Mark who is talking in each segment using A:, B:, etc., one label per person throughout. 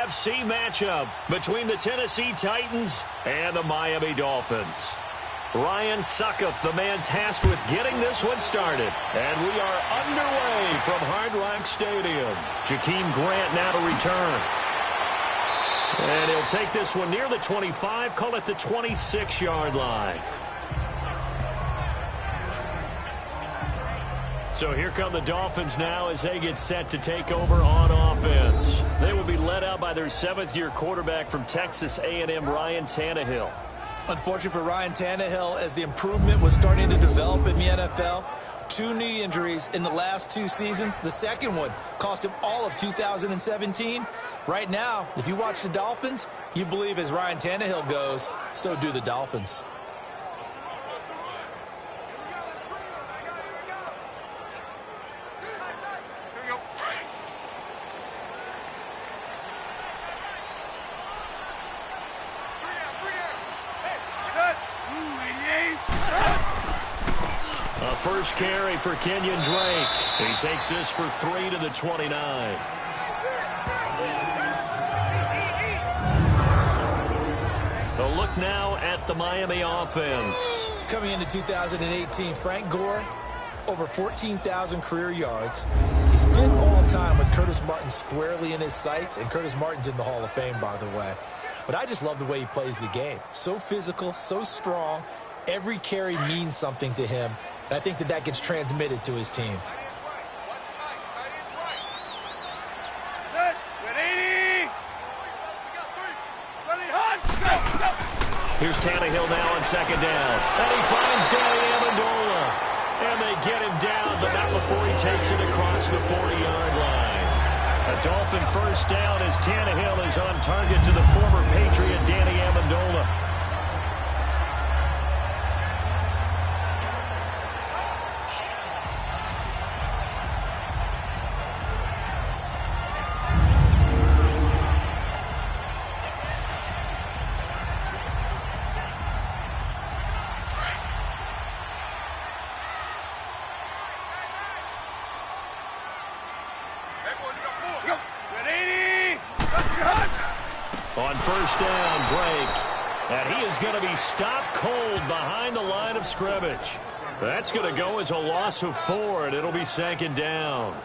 A: AFC matchup between the Tennessee Titans and the Miami Dolphins. Ryan Suckup, the man tasked with getting this one started. And we are underway from Hard Rock Stadium. Jakeem Grant now to return. And he'll take this one near the 25, call it the 26-yard line. So here come the Dolphins now as they get set to take over on offense. They will be led out by their seventh-year quarterback from Texas A&M, Ryan Tannehill.
B: Unfortunate for Ryan Tannehill as the improvement was starting to develop in the NFL. 2 knee injuries in the last 2 seasons. The second one cost him all of 2017. Right now, if you watch the Dolphins, you believe as Ryan Tannehill goes, so do the Dolphins.
A: First carry for Kenyon Drake. He takes this for 3 to the 29. A look now at the Miami offense.
B: Coming into 2018, Frank Gore, over 14,000 career yards. He's fifth all-time with Curtis Martin squarely in his sights, and Curtis Martin's in the Hall of Fame, by the way. But I just love the way he plays the game. So physical, so strong. Every carry means something to him. And I think that gets transmitted to his team.
A: Here's Tannehill now on second down. And he finds Danny Amendola. And they get him down, but not before he takes it across the 40-yard line. A Dolphin first down as Tannehill is on target to the former Patriot Danny Amendola. On first down, Drake. And he is going to be stopped cold behind the line of scrimmage. That's going to go as a loss of 4, and it'll be second down.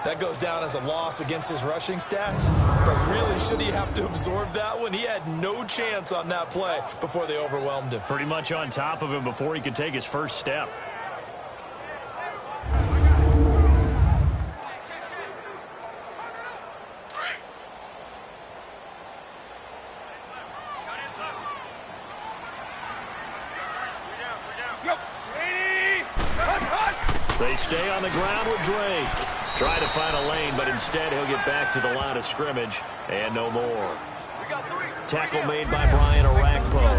B: That goes down as a loss against his rushing stats. But really, should he have to absorb that one? He had no chance on that play before they overwhelmed him.
A: Pretty much on top of him before he could take his first step. They stay on the ground with Drake. Try to find a lane, but instead he'll get back to the line of scrimmage and no more. Tackle made by Brian Orakpo.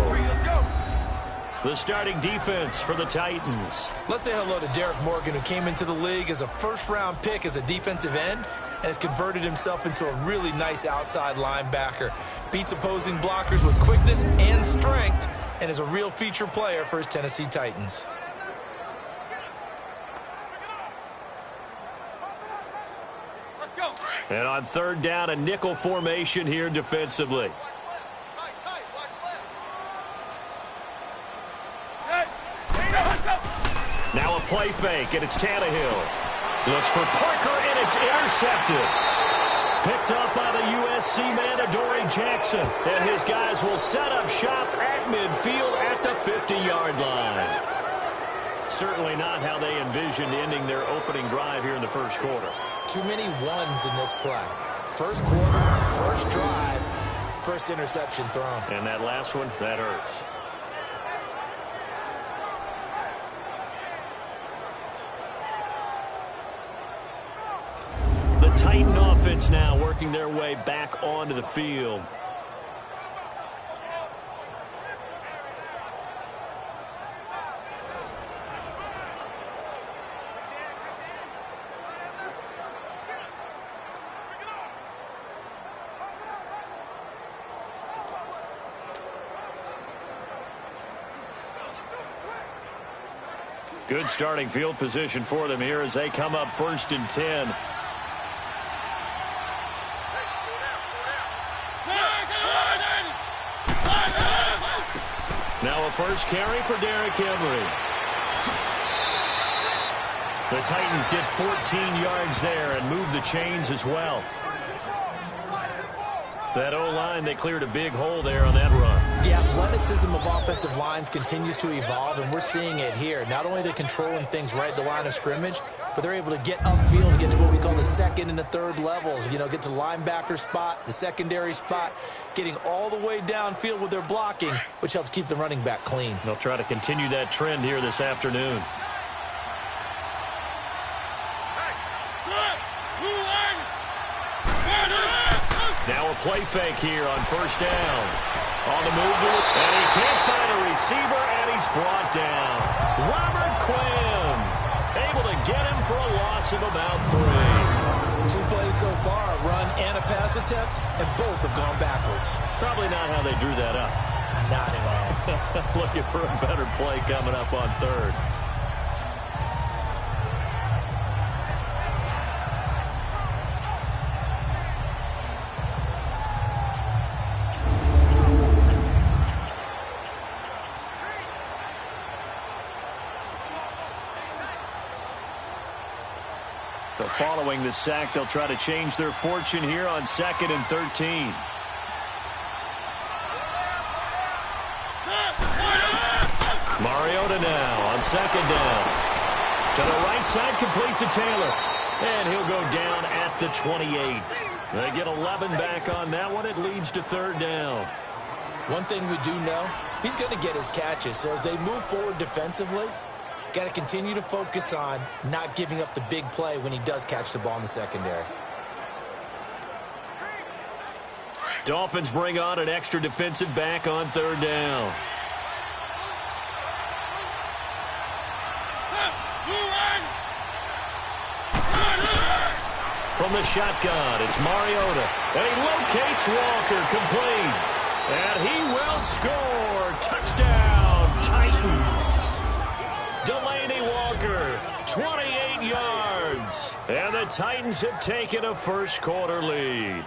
A: The starting defense for the Titans.
B: Let's say hello to Derek Morgan, who came into the league as a first-round pick as a defensive end and has converted himself into a really nice outside linebacker. Beats opposing blockers with quickness and strength and is a real feature player for his Tennessee Titans.
A: And on third down, a nickel formation here defensively. Now a play fake, and it's Tannehill. Looks for Parker, and it's intercepted. Picked up by the USC man, Adoree Jackson. And his guys will set up shop at midfield at the 50-yard line. Certainly not how they envisioned ending their opening drive here in the first quarter.
B: Too many ones in this play. First quarter, first drive, first interception thrown.
A: And that last one, that hurts. The Titan offense now working their way back onto the field. Good starting field position for them here as they come up 1st and 10. Now a first carry for Derrick Henry. The Titans get 14 yards there and move the chains as well. That O-line, they cleared a big hole there on that run.
B: The athleticism of offensive lines continues to evolve, and we're seeing it here. Not only are they controlling things right at the line of scrimmage, but they're able to get upfield and get to what we call the second and the third levels. You know, get to the linebacker spot, the secondary spot, getting all the way downfield with their blocking, which helps keep the running back clean.
A: They'll try to continue that trend here this afternoon. Now a play fake here on first down. On the move, and he can't find a receiver, and he's brought down. Robert Quinn able to get him for a loss of about 3.
B: 2 plays so far, a run and a pass attempt, and both have gone backwards.
A: Probably not how they drew that up.
B: Not at all.
A: Looking for a better play coming up on third. Following the sack, they'll try to change their fortune here on 2nd and 13. Mariota now on 2nd down. To the right side, complete to Taylor. And he'll go down at the 28. They get 11 back on that one. It leads to 3rd down.
B: One thing we do know, he's going to get his catches. So as they move forward defensively, got to continue to focus on not giving up the big play when he does catch the ball in the secondary.
A: Dolphins bring on an extra defensive back on 3rd down. From the shotgun, it's Mariota. And he locates Walker, complete. And he will score. Touchdown, Titans. Delaney Walker, 28 yards. And the Titans have taken a first-quarter lead.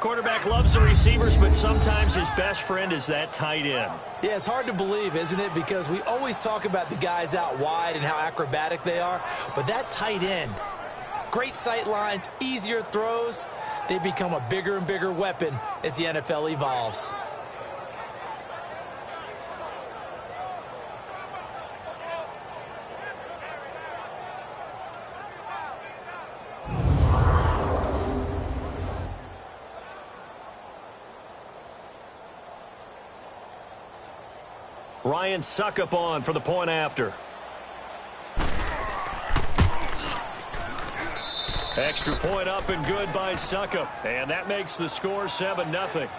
A: Quarterback loves the receivers, but sometimes his best friend is that tight end.
B: Yeah, it's hard to believe, isn't it? Because we always talk about the guys out wide and how acrobatic they are. But that tight end, great sight lines, easier throws, they become a bigger and bigger weapon as the NFL evolves.
A: Ryan Suckup on for the point after. Extra point up and good by Suckup. And that makes the score 7-0.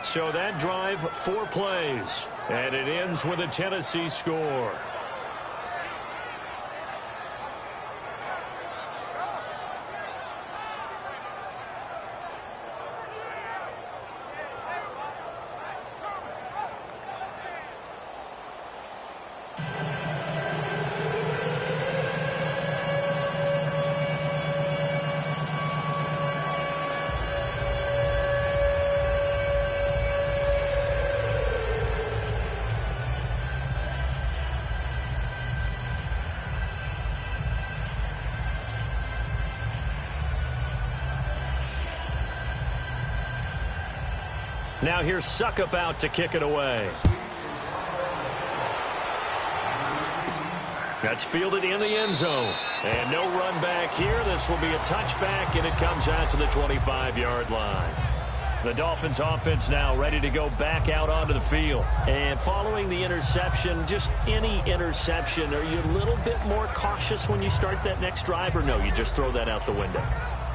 A: So that drive, 4 plays. And it ends with a Tennessee score. Now here's Suckup out to kick it away. That's fielded in the end zone. And no run back here. This will be a touchback, and it comes out to the 25-yard line. The Dolphins offense now ready to go back out onto the field. And following the interception, just any interception, are you a little bit more cautious when you start that next drive, or no, you just throw that out the window?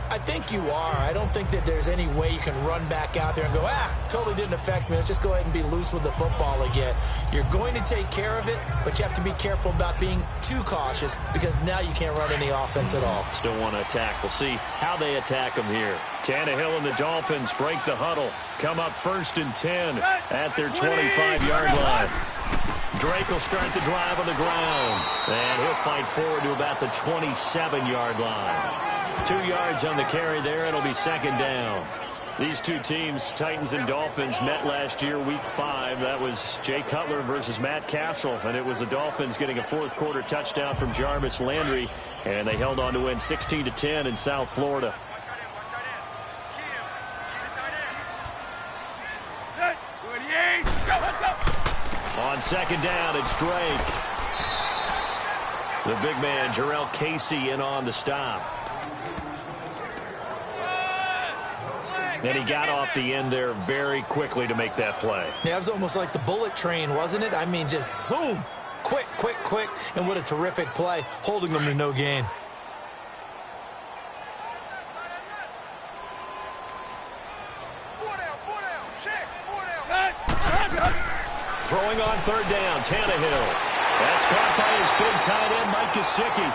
B: I think you are. I don't think that there's any way you can run back out there and go, totally didn't affect me. Let's just go ahead and be loose with the football again. You're going to take care of it, but you have to be careful about being too cautious because now you can't run any offense at all.
A: Still want to attack. We'll see how they attack them here. Tannehill and the Dolphins break the huddle. Come up 1st and 10 at their 25-yard line. Drake will start the drive on the ground, and he'll fight forward to about the 27-yard line. 2 yards on the carry there. It'll be 2nd down. These two teams, Titans and Dolphins, met last year, Week 5. That was Jay Cutler versus Matt Castle, and it was the Dolphins getting a fourth-quarter touchdown from Jarvis Landry, and they held on to win 16-10 in South Florida. On second down, it's Drake. The big man, Jarrell Casey, in on the stop. And he got off the end there very quickly to make that play.
B: Yeah, it was almost like the bullet train, wasn't it? I mean, just zoom. Quick, quick, quick. And what a terrific play, holding them to no gain.
A: Throwing on third down, Tannehill. That's caught by his big tight end, Mike Gesicki.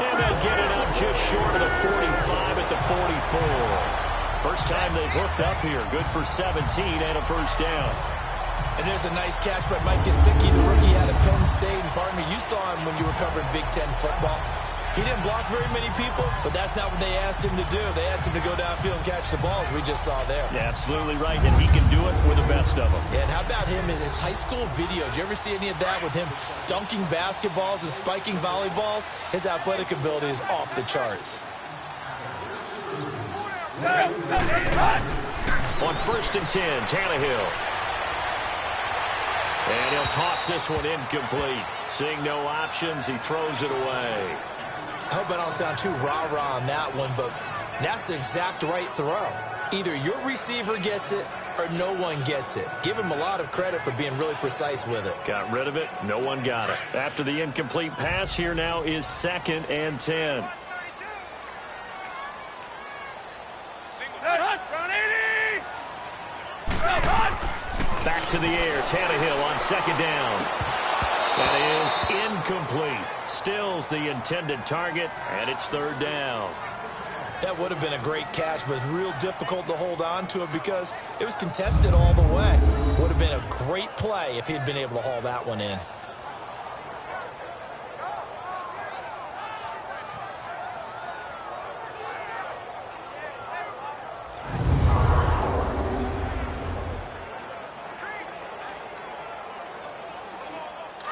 A: And they'll get it up just short of the 45 at the 44. First time they've hooked up here. Good for 17 and a first down.
B: And there's a nice catch by Mike Gesicki, the rookie out of Penn State. And partner, you saw him when you were covering Big Ten football. He didn't block very many people, but that's not what they asked him to do. They asked him to go downfield and catch the balls we just saw there.
A: Yeah, absolutely right, and he can do it for the best of them.
B: Yeah, and how about him in his high school video? Did you ever see any of that with him dunking basketballs and spiking volleyballs? His athletic ability is off the charts.
A: On first and 10, Tannehill. And he'll toss this one incomplete. Seeing no options, he throws it away.
B: I hope I don't sound too rah-rah on that one, but that's the exact right throw. Either your receiver gets it or no one gets it. Give him a lot of credit for being really precise with it.
A: Got rid of it. No one got it. After the incomplete pass, here now is second and 10. Back to the air. Tannehill on second down. That is incomplete. Stills the intended target, and it's third down.
B: That would have been a great catch, but it's real difficult to hold on to it because it was contested all the way. Would have been a great play if he'd been able to haul that one in.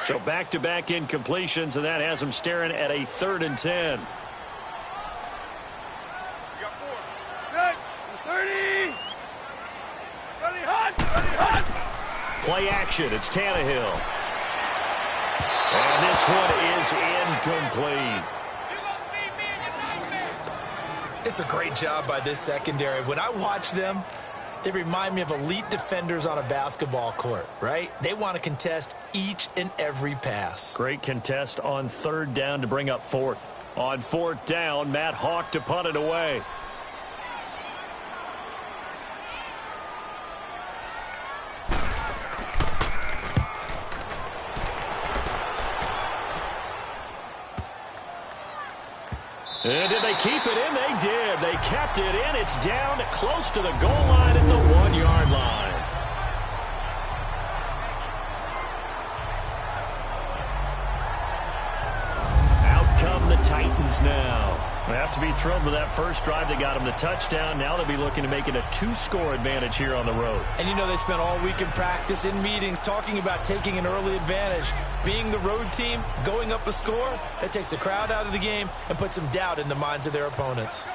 A: So back-to-back incompletions, and that has him staring at a third and 10. Play action. It's Tannehill. And this one is incomplete.
B: It's a great job by this secondary. When I watch them, they remind me of elite defenders on a basketball court, right? They want to contest each and every pass.
A: Great contest on third down to bring up fourth. On fourth down, Matt Hawk to punt it away. And did they keep it in? They did. They kept it in. It's down close to the goal line at the 1-yard line. Out come the Titans now. They have to be thrilled with that first drive. They got them the touchdown. Now they'll be looking to make it a 2-score advantage here on the road.
B: And you know they spent all week in practice, in meetings, talking about taking an early advantage. Being the road team, going up a score, that takes the crowd out of the game and puts some doubt in the minds of their opponents.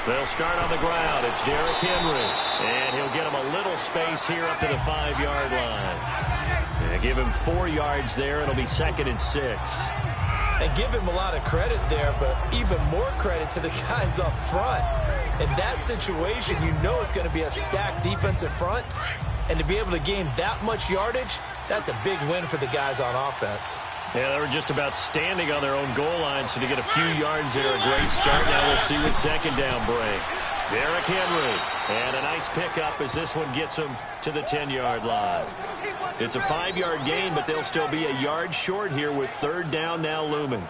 A: They'll start on the ground. It's Derrick Henry. And he'll get him a little space here up to the 5-yard line. And give him 4 yards there. It'll be second and 6.
B: And give him a lot of credit there, but even more credit to the guys up front. In that situation, you know it's going to be a stacked defensive front. And to be able to gain that much yardage, that's a big win for the guys on offense.
A: Yeah, they were just about standing on their own goal line, so to get a few yards there, a great start. Now we'll see what second down brings. Derrick Henry, and a nice pickup as this one gets him to the 10-yard line. It's a 5-yard gain, but they'll still be a yard short here with third down now looming.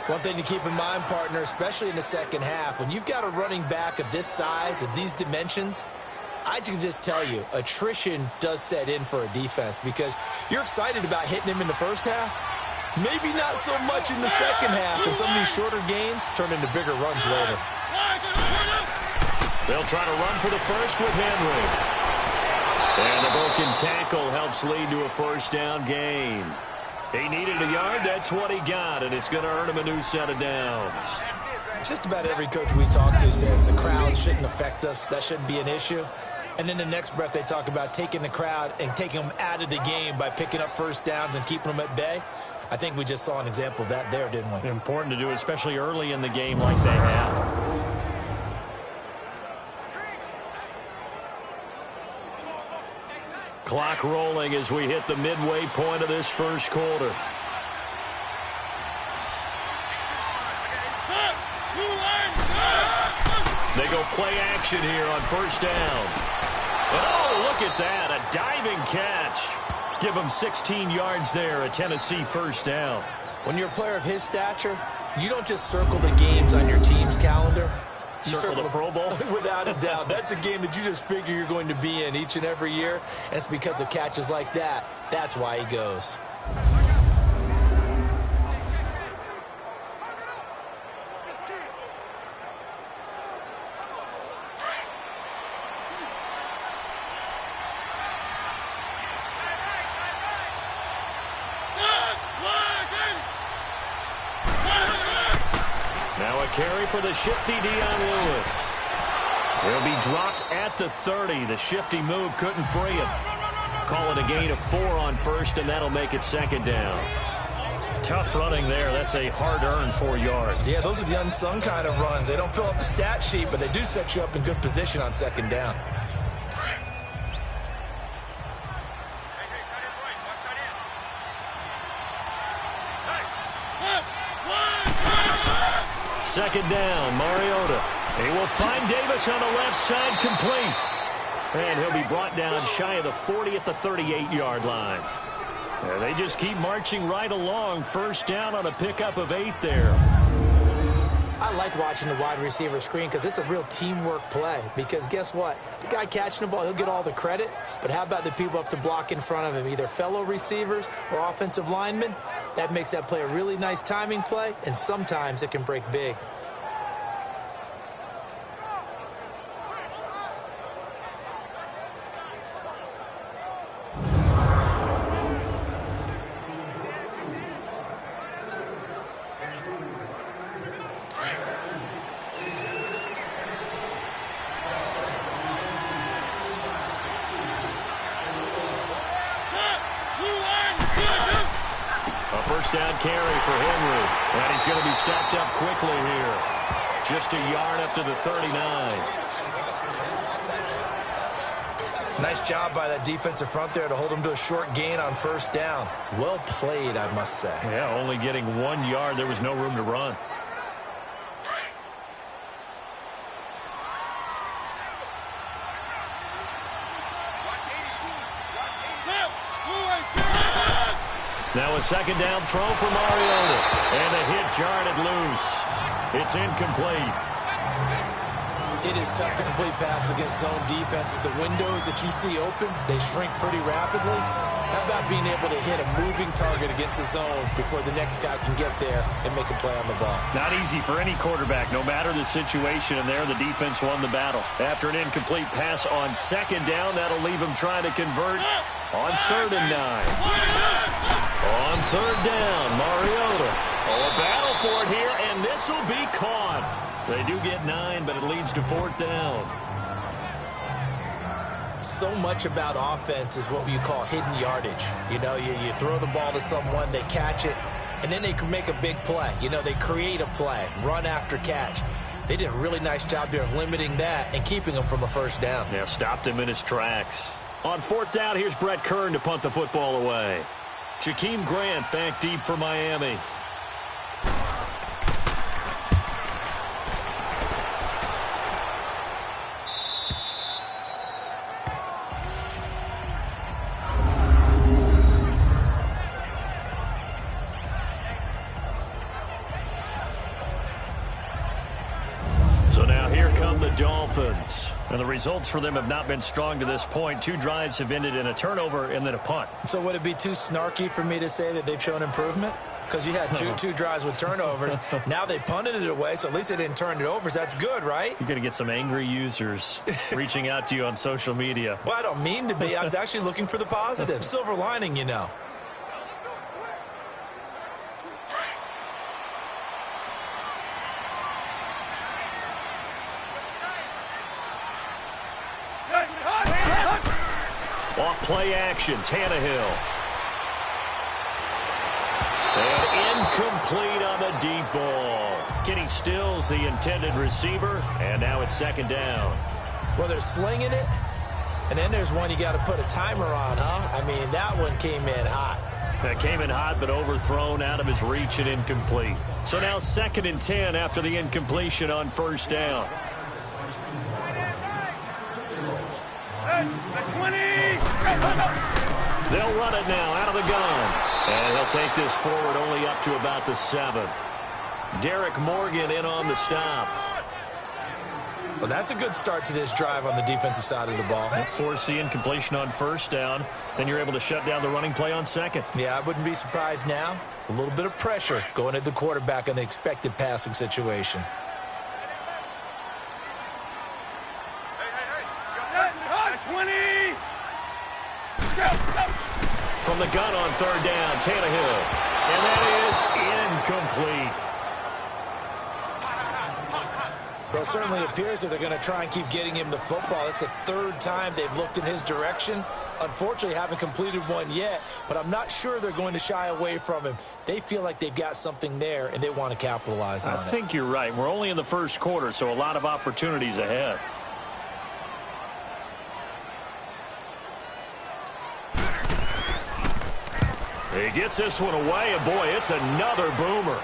B: One thing to keep in mind, partner, especially in the second half, when you've got a running back of this size, of these dimensions, I can just tell you, attrition does set in for a defense because you're excited about hitting him in the first half. Maybe not so much in the second half, and some of these shorter gains turn into bigger runs later.
A: They'll try to run for the first with Henry. And the broken tackle helps lead to a first down gain. He needed a yard. That's what he got, and it's going to earn him a new set of downs.
B: Just about every coach we talk to says the crowd shouldn't affect us. That shouldn't be an issue. And in the next breath, they talk about taking the crowd and taking them out of the game by picking up first downs and keeping them at bay. I think we just saw an example of that there, didn't we?
A: Important to do, especially early in the game like they have. Clock rolling as we hit the midway point of this first quarter. They go play action here on first down. And oh, look at that, a diving catch. Give him 16 yards there, a Tennessee first down.
B: When you're a player of his stature, you don't just circle the games on your team's calendar. You
A: circle the Pro Bowl?
B: Without a doubt. That's a game that you just figure you're going to be in each and every year. And it's because of catches like that. That's why he goes.
A: Now a carry for the shifty Dion Lewis. He'll be dropped at the 30. The shifty move couldn't free him. Call it a gain of 4 on first, and that'll make it second down. Tough running there. That's a hard-earned 4 yards.
B: Yeah, those are the unsung kind of runs. They don't fill up the stat sheet, but they do set you up in good position on second down.
A: Second down, Mariota. He will find Davis on the left side, complete. And he'll be brought down shy of the 40 at the 38-yard line. And they just keep marching right along. First down on a pickup of 8 there.
B: I like watching the wide receiver screen because it's a real teamwork play. Because guess what? The guy catching the ball, he'll get all the credit. But how about the people up to block in front of him, either fellow receivers or offensive linemen? That makes that play a really nice timing play, and sometimes it can break big.
A: First down carry for Henry. And he's going to be stopped up quickly here. Just a yard up to the 39.
B: Nice job by that defensive front there to hold him to a short gain on first down. Well played, I must say.
A: Yeah, only getting 1 yard. There was no room to run. Now a second down throw for Mariota. And a hit jarred loose. It's incomplete.
B: It is tough to complete passes against zone defenses. The windows that you see open, they shrink pretty rapidly. How about being able to hit a moving target against a zone before the next guy can get there and make a play on the ball?
A: Not easy for any quarterback, no matter the situation, and there the defense won the battle. After an incomplete pass on second down, that'll leave him trying to convert on 3rd and 9. On 3rd down, Mariota. Oh, a battle for it here, and this will be caught. They do get 9, but it leads to 4th down.
B: So much about offense is what you call hidden yardage. You know, you throw the ball to someone, they catch it, and then they can make a big play. You know, they create a play, run after catch. They did a really nice job there of limiting that and keeping him from a first down.
A: Yeah, stopped him in his tracks. On 4th down, here's Brett Kern to punt the football away. Jakeem Grant back deep for Miami. Dolphins. And the results for them have not been strong to this point. 2 drives have ended in a turnover and then a punt.
B: So would it be too snarky for me to say that they've shown improvement? Because you had two drives with turnovers. Now they punted it away, so at least they didn't turn it over. So that's good, right?
A: You're going to get some angry users reaching out to you on social media.
B: Well, I don't mean to be. I was actually looking for the positive. Silver lining, you know.
A: Off play action, Tannehill. And incomplete on the deep ball. Kenny Stills, the intended receiver, and now it's 2nd down.
B: Well, they're slinging it, and then there's one you got to put a timer on, huh? I mean, that one came in hot.
A: That came in hot, but overthrown out of his reach and incomplete. So now 2nd and 10 after the incompletion on 1st down.
C: 20!
A: They'll run it now out of the gun. And he'll take this forward only up to about the 7. Derek Morgan in on the stop.
B: Well, that's a good start to this drive on the defensive side of the ball.
A: Force the incompletion on 1st down. Then you're able to shut down the running play on 2nd.
B: Yeah, I wouldn't be surprised now. A little bit of pressure going at the quarterback in the expected passing situation.
A: From the gun on 3rd down, Tannehill. And that is incomplete.
B: Well, it certainly appears that they're going to try and keep getting him the football. It's the 3rd time they've looked in his direction. Unfortunately, haven't completed one yet, but I'm not sure they're going to shy away from him. They feel like they've got something there, and they want to capitalize on it.
A: I think you're right. We're only in the 1st quarter, so a lot of opportunities ahead. He gets this one away, and boy, it's another boomer.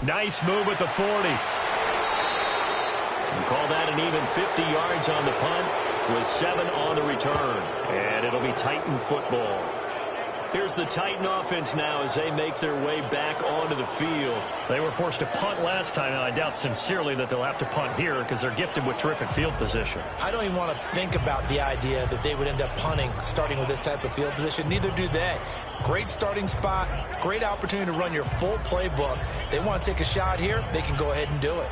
A: Nice move at the 40. And call that an even 50 yards on the punt with 7 on the return. And it'll be Titan football. Here's the Titan offense now as they make their way back onto the field. They were forced to punt last time, and I doubt sincerely that they'll have to punt here because they're gifted with terrific field position.
B: I don't even want to think about the idea that they would end up punting starting with this type of field position. Neither do they. Great starting spot, great opportunity to run your full playbook. If they want to take a shot here, they can go ahead and do it.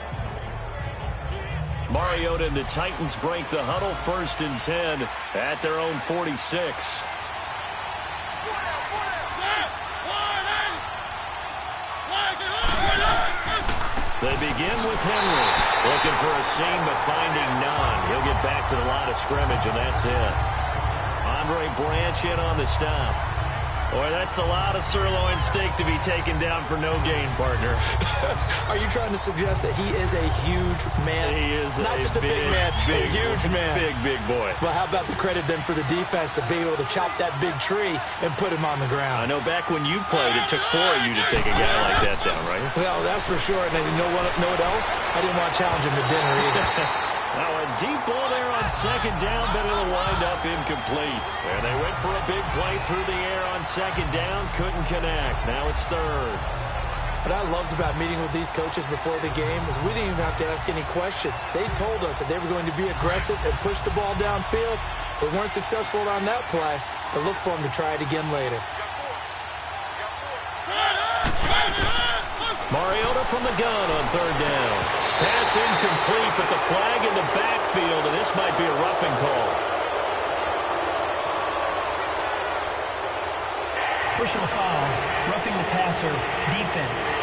A: Mariota and the Titans break the huddle, 1st and 10 at their own 46. They begin with Henry. Looking for a seam, but finding none. He'll get back to the line of scrimmage, and that's it. Andre Branch in on the stop. Boy, that's a lot of sirloin steak to be taken down for no gain, partner.
B: Are you trying to suggest that he is a huge man?
A: He is
B: not just a big man, a huge man.
A: Big boy.
B: Well, how about the credit then for the defense to be able to chop that big tree and put him on the ground?
A: I know back when you played, it took 4 of you to take a guy like that down, right?
B: Well, that's for sure. And you know what else? I didn't want to challenge him to dinner either.
A: Now a deep ball there on 2nd down, but it'll wind up incomplete. And they went for a big play through the air on 2nd down, couldn't connect. Now it's 3rd.
B: What I loved about meeting with these coaches before the game is we didn't even have to ask any questions. They told us that they were going to be aggressive and push the ball downfield. They weren't successful on that play, but look for them to try it again later.
A: Mariota from the gun on 3rd down. Pass incomplete, but the flag in the backfield, and this might be a roughing call.
D: Personal foul, roughing the passer, defense.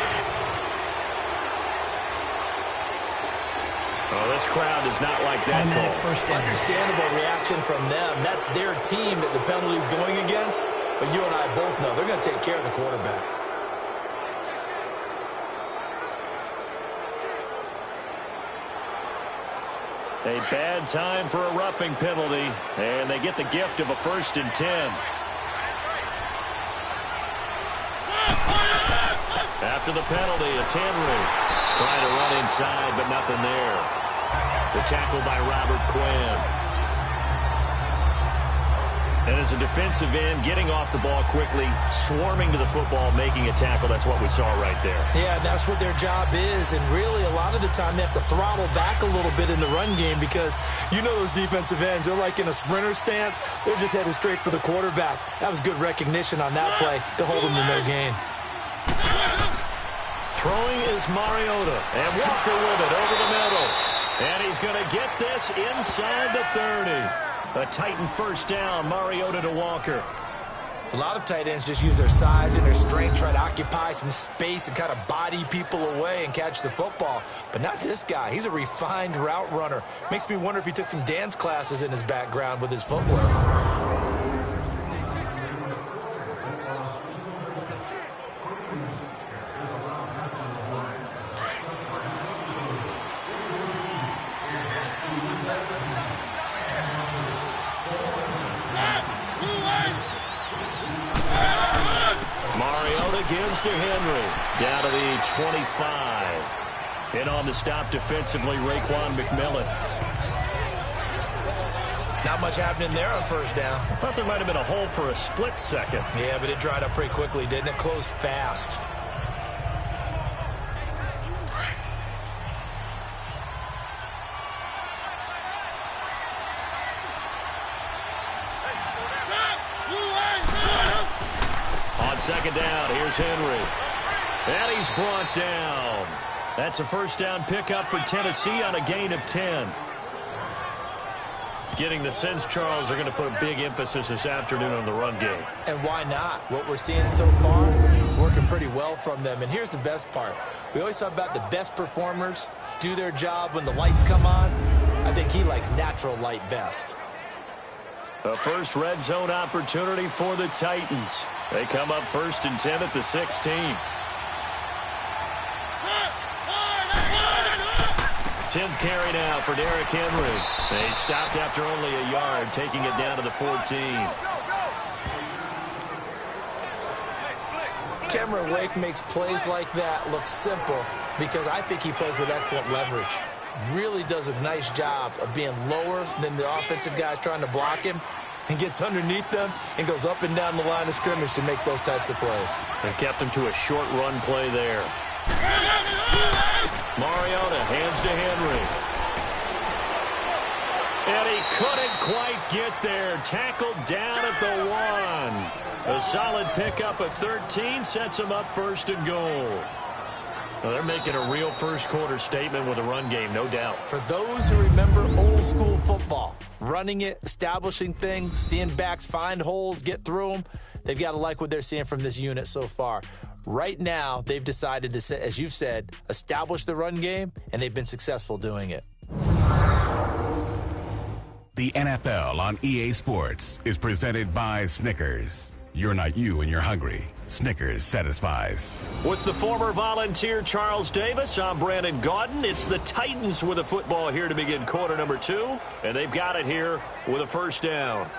A: Oh, this crowd does not like that call.
D: First down.
B: Understandable reaction from them. That's their team that the penalty is going against. But you and I both know they're going to take care of the quarterback.
A: A bad time for a roughing penalty, and they get the gift of a 1st and 10. After the penalty, it's Henry. Trying to run inside, but nothing there. The tackle by Robert Quinn. And as a defensive end, getting off the ball quickly, swarming to the football, making a tackle, that's what we saw right there.
B: Yeah, that's what their job is. And really, a lot of the time, they have to throttle back a little bit in the run game because you know those defensive ends, they're like in a sprinter stance. They're just headed straight for the quarterback. That was good recognition on that play to hold them to no gain.
A: Throwing is Mariota, and Walker with it over the middle. And he's going to get this inside the 30. A Titan first down, Mariota to Walker.
B: A lot of tight ends just use their size and their strength, try to occupy some space and kind of body people away and catch the football. But not this guy. He's a refined route runner. Makes me wonder if he took some dance classes in his background with his footwork.
A: Gives to Henry, down to the 25. In on the stop defensively, Raekwon McMillan.
B: Not much happening there on first down.
A: I thought there might have been a hole for a split second.
B: Yeah, but it dried up pretty quickly, didn't it? Closed fast.
A: Second down, here's Henry. And he's brought down. That's a first down pickup for Tennessee on a gain of 10. Getting the sense, Charles, they're going to put a big emphasis this afternoon on the run game.
B: And why not? What we're seeing so far, working pretty well from them. And here's the best part. We always talk about the best performers do their job when the lights come on. I think he likes natural light best.
A: A first red zone opportunity for the Titans. They come up 1st and 10 at the 16. 10th carry now for Derrick Henry. They stopped after only a yard, taking it down to the 14.
B: Cameron Wake makes plays like that look simple because I think he plays with excellent leverage. Really does a nice job of being lower than the offensive guys trying to block him and gets underneath them and goes up and down the line of scrimmage to make those types of plays.
A: And kept him to a short run play there. Mariota hands to Henry. And he couldn't quite get there. Tackled down at the 1. A solid pickup of 13 sets him up 1st and goal. Well, they're making a real first-quarter statement with a run game, no doubt.
B: For those who remember old-school football, running it, establishing things, seeing backs find holes, get through them, they've got to like what they're seeing from this unit so far. Right now, they've decided to, as you've said, establish the run game, and they've been successful doing it.
C: The NFL on EA Sports is presented by Snickers. You're not you and you're hungry. Snickers satisfies.
A: With the former Volunteer Charles Davis, I'm Brandon Gaudin. It's the Titans with a football here to begin quarter number 2, and they've got it here with a first down.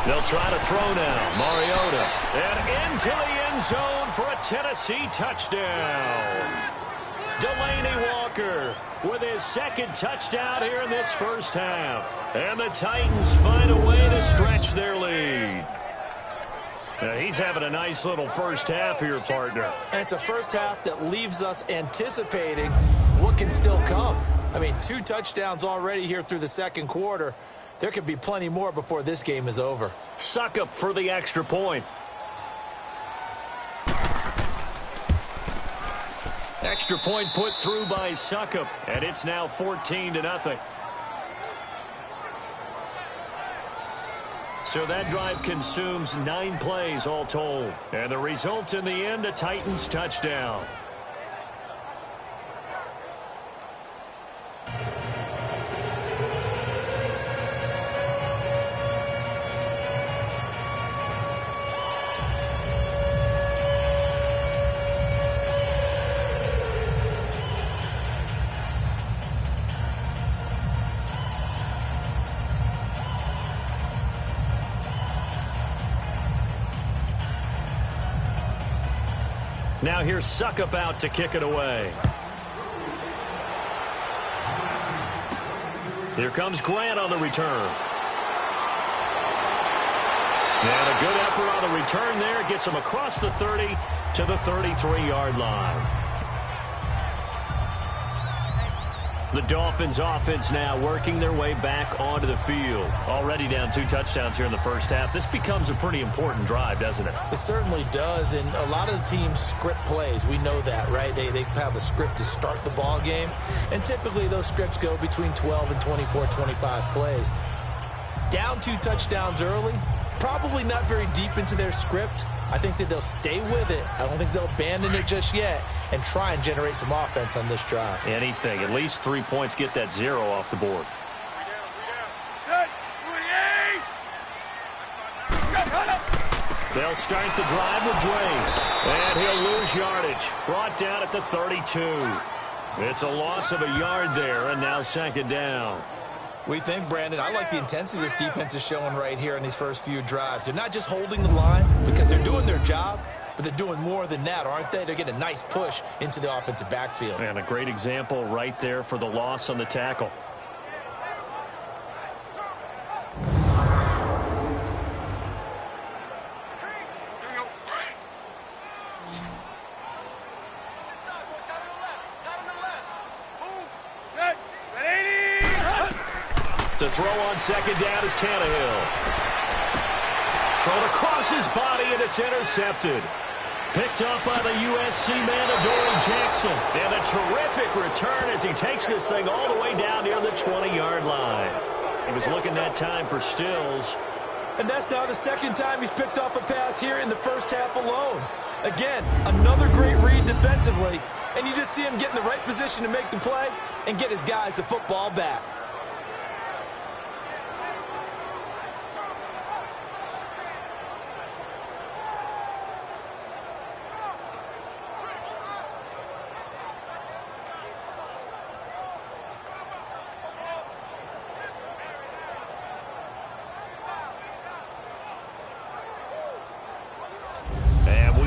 A: They'll try to throw now. Mariota. And into the end zone for a Tennessee touchdown. Delaney Walker with his second touchdown here in this first half. And the Titans find a way to stretch their lead. Now, he's having a nice little first half here, partner.
B: And it's a first half that leaves us anticipating what can still come. I mean, 2 touchdowns already here through the second quarter. There could be plenty more before this game is over.
A: Suckup for the extra point. Extra point put through by Suckup, and it's now 14-0. So that drive consumes 9 plays all told. And the result in the end, a Titans touchdown. Now here's Suckup out to kick it away. Here comes Grant on the return. And a good effort on the return there. Gets him across the 30 to the 33-yard line. The Dolphins offense now working their way back onto the field. Already down 2 touchdowns here in the first half. This becomes a pretty important drive, doesn't it?
B: It certainly does, and a lot of the teams script plays. We know that, right? They have a script to start the ball game, and typically those scripts go between 12 and 24, 25 plays. Down 2 touchdowns early, probably not very deep into their script. I think that they'll stay with it. I don't think they'll abandon it just yet and try and generate some offense on this drive.
A: Anything. At least 3 points, get that 0 off the board. They'll start the drive with Drake. And he'll lose yardage. Brought down at the 32. It's a loss of a yard there, and now 2nd down.
B: We think, Brandon, I like the intensity this defense is showing right here in these first few drives. They're not just holding the line because they're doing their job, but they're doing more than that, aren't they? They're getting a nice push into the offensive backfield.
A: And a great example right there for the loss on the tackle. To throw on 2nd down is Tannehill. Thrown across his body, and it's intercepted. Picked up by the USC man, Adoree Jackson. And a terrific return as he takes this thing all the way down near the 20-yard line. He was looking that time for Stills.
B: And that's now the 2nd time he's picked off a pass here in the first half alone. Again, another great read defensively. And you just see him get in the right position to make the play and get his guys the football back.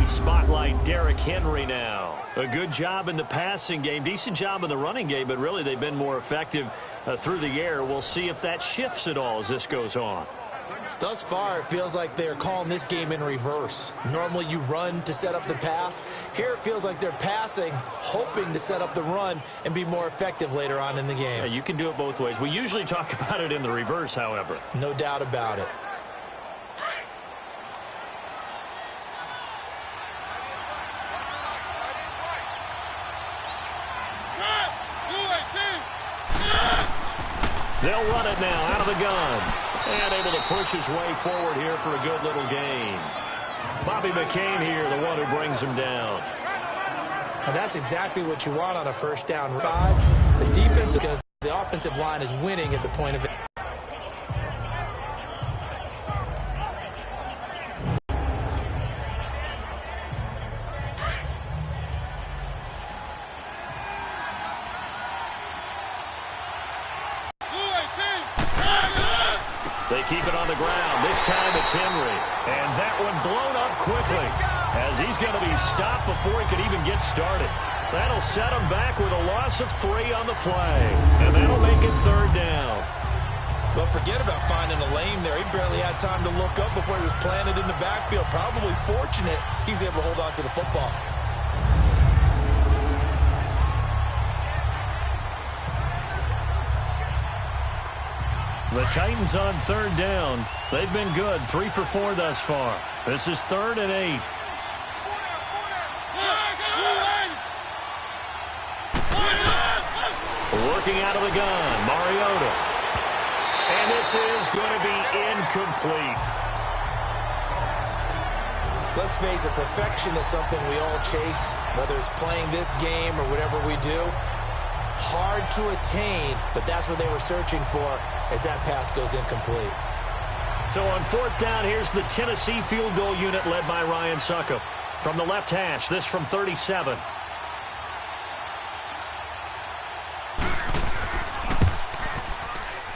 A: Spotlight Derrick Henry now. A good job in the passing game, decent job in the running game, but really they've been more effective through the air. We'll see if that shifts at all as this goes on.
B: Thus far, it feels like they're calling this game in reverse. Normally you run to set up the pass. Here it feels like they're passing, hoping to set up the run and be more effective later on in the game.
A: Yeah, you can do it both ways. We usually talk about it in the reverse, however.
B: No doubt about it.
A: They'll run it now out of the gun. And able to push his way forward here for a good little gain. Bobby McCain here, the one who brings him down.
B: And that's exactly what you want on a first down. 5, the defense, because the offensive line is winning at the point of it.
A: They keep it on the ground. This time it's Henry. And that one blown up quickly as he's going to be stopped before he could even get started. That'll set him back with a loss of 3 on the play. And that'll make it 3rd down.
B: Well, forget about finding a lane there. He barely had time to look up before he was planted in the backfield. Probably fortunate he's able to hold on to the football.
A: The Titans on 3rd down. They've been good, 3 for 4 thus far. This is 3rd and 8. Working out of the gun, Mariota. And this is going to be incomplete.
B: Let's face it, perfection is something we all chase, whether it's playing this game or whatever we do. Hard to attain, but that's what they were searching for as that pass goes incomplete.
A: So on 4th down, here's the Tennessee field goal unit led by Ryan Suckup. From the left hash, this from 37.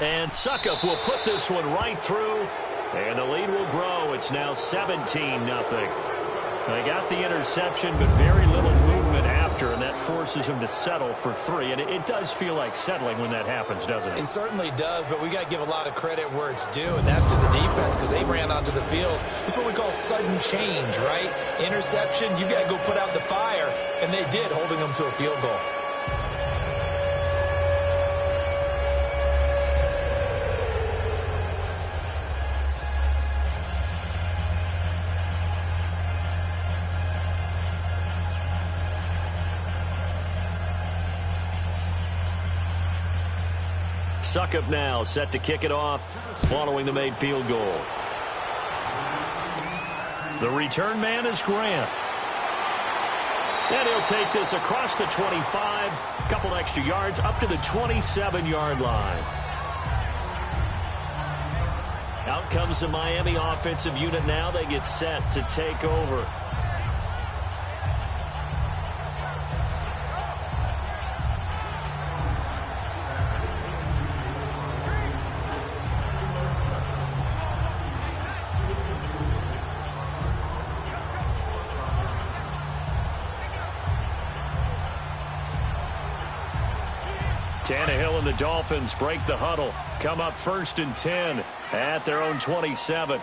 A: And Suckup will put this one right through, and the lead will grow. It's now 17-0. They got the interception, but very little movement after, and that forces him to settle for 3. And it does feel like settling when that happens, doesn't it?
B: It certainly does, but we got to give a lot of credit where it's due, and that's to the defense because they ran onto the field. It's what we call sudden change, right? Interception, you got to go put out the fire, and they did, holding them to a field goal.
A: Suckup now set to kick it off following the made field goal. The return man is Grant. And he'll take this across the 25, couple extra yards up to the 27-yard line. Out comes the Miami offensive unit now. They get set to take over. Tannehill and the Dolphins break the huddle. Come up 1st and 10 at their own 27.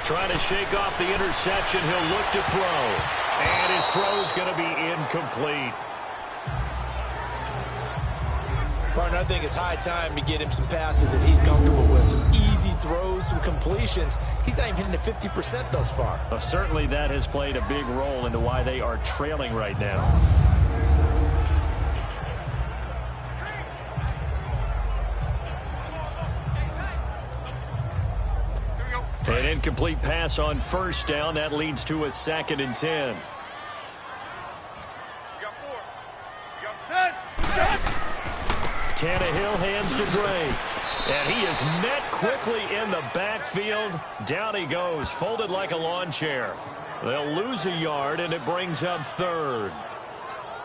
A: Trying to shake off the interception. He'll look to throw. And his throw's going to be incomplete.
B: Partner, I think it's high time to get him some passes that he's comfortable with. Some easy throws, some completions. He's not even hitting the 50% thus far.
A: Well, certainly that has played a big role into why they are trailing right now. An incomplete pass on 1st down. That leads to a 2nd and 10. Tannehill hands to Drake. And he is met quickly in the backfield. Down he goes, folded like a lawn chair. They'll lose a yard, and it brings up 3rd.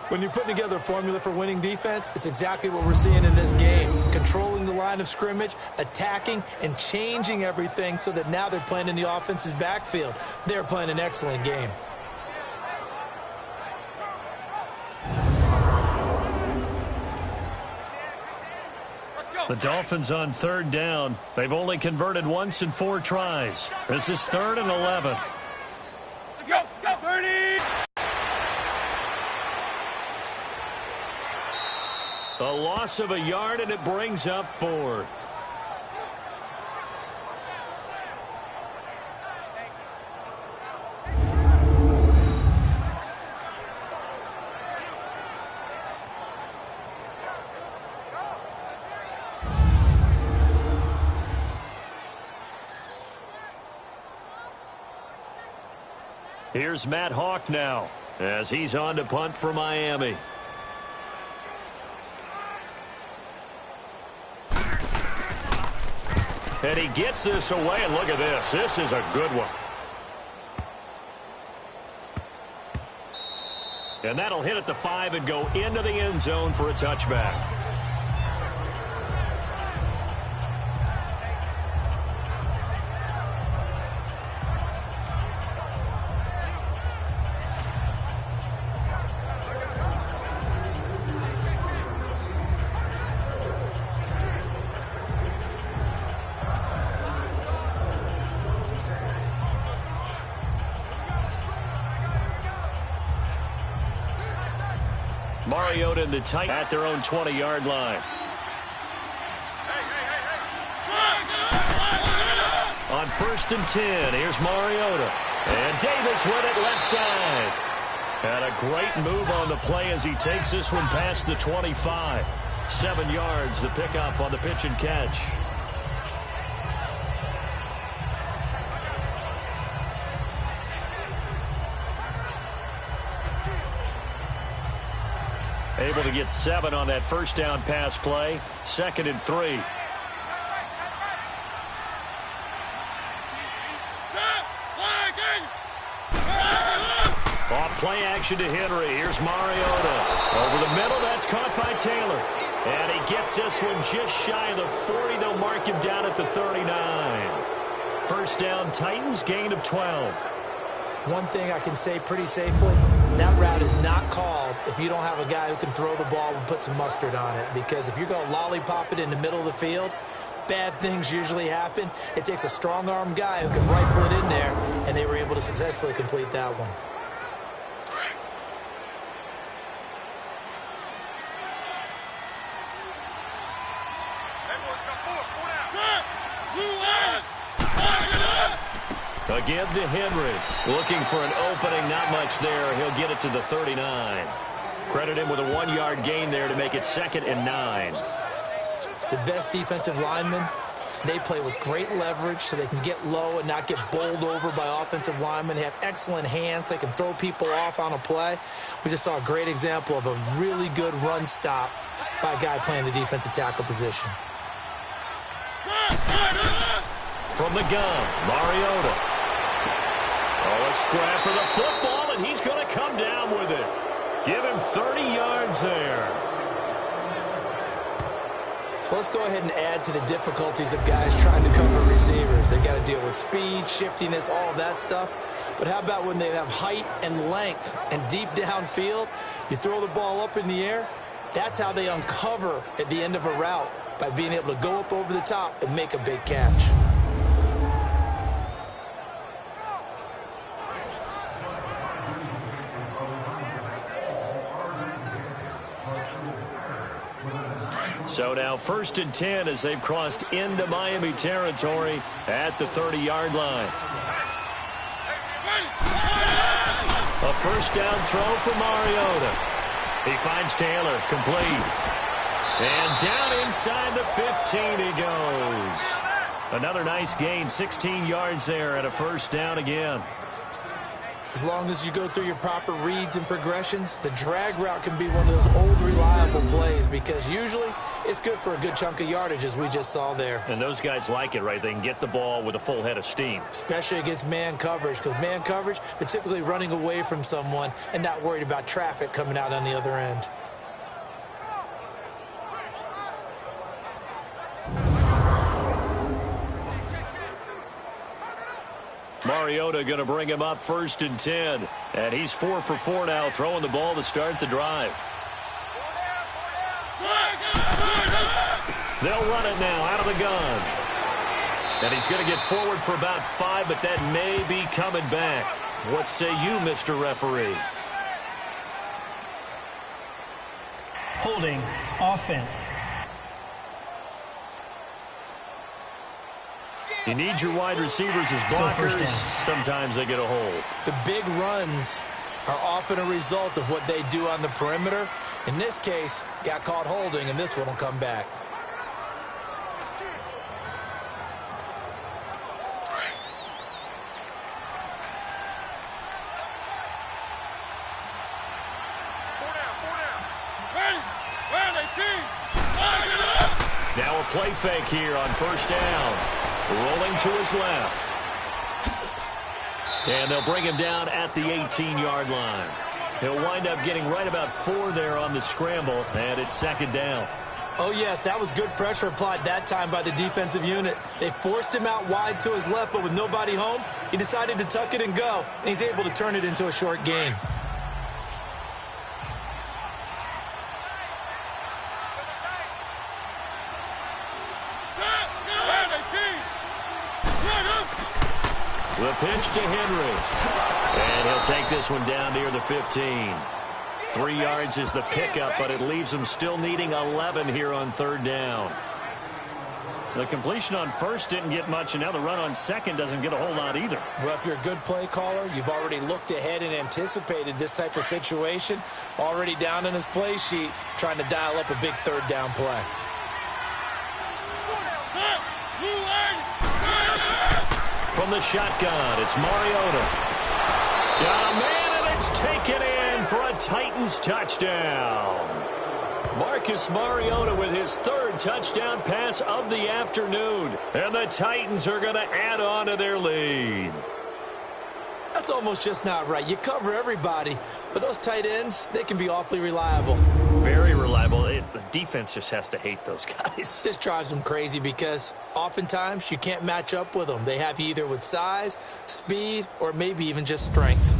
B: When you're putting together a formula for winning defense, it's exactly what we're seeing in this game. Controlling the line of scrimmage, attacking, and changing everything so that now they're playing in the offense's backfield. They're playing an excellent game.
A: The Dolphins on 3rd down. They've only converted once in 4 tries. This is 3rd and 11.
E: Let's go, 30!
A: A loss of a yard, and it brings up 4th. Here's Matt Hawk now as he's on to punt for Miami. And he gets this away, and look at this. This is a good one. And that'll hit at the 5 and go into the end zone for a touchback. Mariota and the Titans at their own 20-yard line. On 1st and 10, here's Mariota. And Davis with it left side. And a great move on the play as he takes this one past the 25. 7 yards, the pickup on the pitch and catch. Able to get 7 on that 1st down pass play. 2nd and 3. Off play action to Henry. Here's Mariota. Over the middle, that's caught by Taylor. And he gets this one just shy of the 40. They'll mark him down at the 39. First down, Titans, gain of 12.
B: One thing I can say pretty safely, that route is not called if you don't have a guy who can throw the ball and put some mustard on it. Because if you're going to lollipop it in the middle of the field, bad things usually happen. It takes a strong-arm guy who can rifle it in there, and they were able to successfully complete that one.
A: Again to Henry. Looking for an opening, not much there. He'll get it to the 39. Credit him with a 1-yard gain there to make it 2nd and 9.
B: The best defensive linemen, they play with great leverage so they can get low and not get bowled over by offensive linemen. They have excellent hands. They can throw people off on a play. We just saw a great example of a really good run stop by a guy playing the defensive tackle position.
A: From the gun, Mariota. Oh, a scrap for the football, and he's going to come down with it. Give him 30 yards there.
B: So let's go ahead and add to the difficulties of guys trying to cover receivers. They got to deal with speed, shiftiness, all of that stuff. But how about when they have height and length and deep downfield? You throw the ball up in the air. That's how they uncover at the end of a route, by being able to go up over the top and make a big catch.
A: So now 1st and 10 as they've crossed into Miami territory at the 30-yard line. A first down throw for Mariota. He finds Taylor, complete. And down inside the 15 he goes. Another nice gain, 16 yards there and a first down again.
B: As long as you go through your proper reads and progressions, the drag route can be one of those old reliable plays, because usually it's good for a good chunk of yardage, as we just saw there.
A: And those guys like it, right? They can get the ball with a full head of steam.
B: Especially against man coverage, because man coverage, they're typically running away from someone and not worried about traffic coming out on the other end.
A: Mariota going to bring him up 1st and 10. And he's 4 for 4 now, throwing the ball to start the drive. They'll run it now out of the gun. And he's going to get forward for about 5, but that may be coming back. What say you, Mr. Referee?
D: Holding, offense.
A: You need your wide receivers as blockers. Sometimes they get a hold.
B: The big runs are often a result of what they do on the perimeter. In this case, got caught holding, and this one will come back.
A: Now a play fake here on first down. Rolling to his left. And they'll bring him down at the 18-yard line. He'll wind up getting right about 4 there on the scramble, and it's 2nd down.
B: Oh, yes, that was good pressure applied that time by the defensive unit. They forced him out wide to his left, but with nobody home, he decided to tuck it and go, and he's able to turn it into a short gain.
A: The pitch to Henry. And he'll take this one down near the 15. 3 yards is the pickup, but it leaves him still needing 11 here on 3rd down. The completion on first didn't get much, and now the run on second doesn't get a whole lot either.
B: Well, if you're a good play caller, you've already looked ahead and anticipated this type of situation. Already down in his play sheet, trying to dial up a big 3rd down play.
A: From the shotgun, it's Mariota. Got a man, and it's taken in for a Titans touchdown. Marcus Mariota with his 3rd touchdown pass of the afternoon. And the Titans are going to add on to their lead.
B: That's almost just not right. You cover everybody, but those tight ends, they can be awfully reliable.
A: Very reliable. The defense just has to hate those guys.
B: This drives them crazy because oftentimes you can't match up with them. They have you either with size, speed, or maybe even just strength.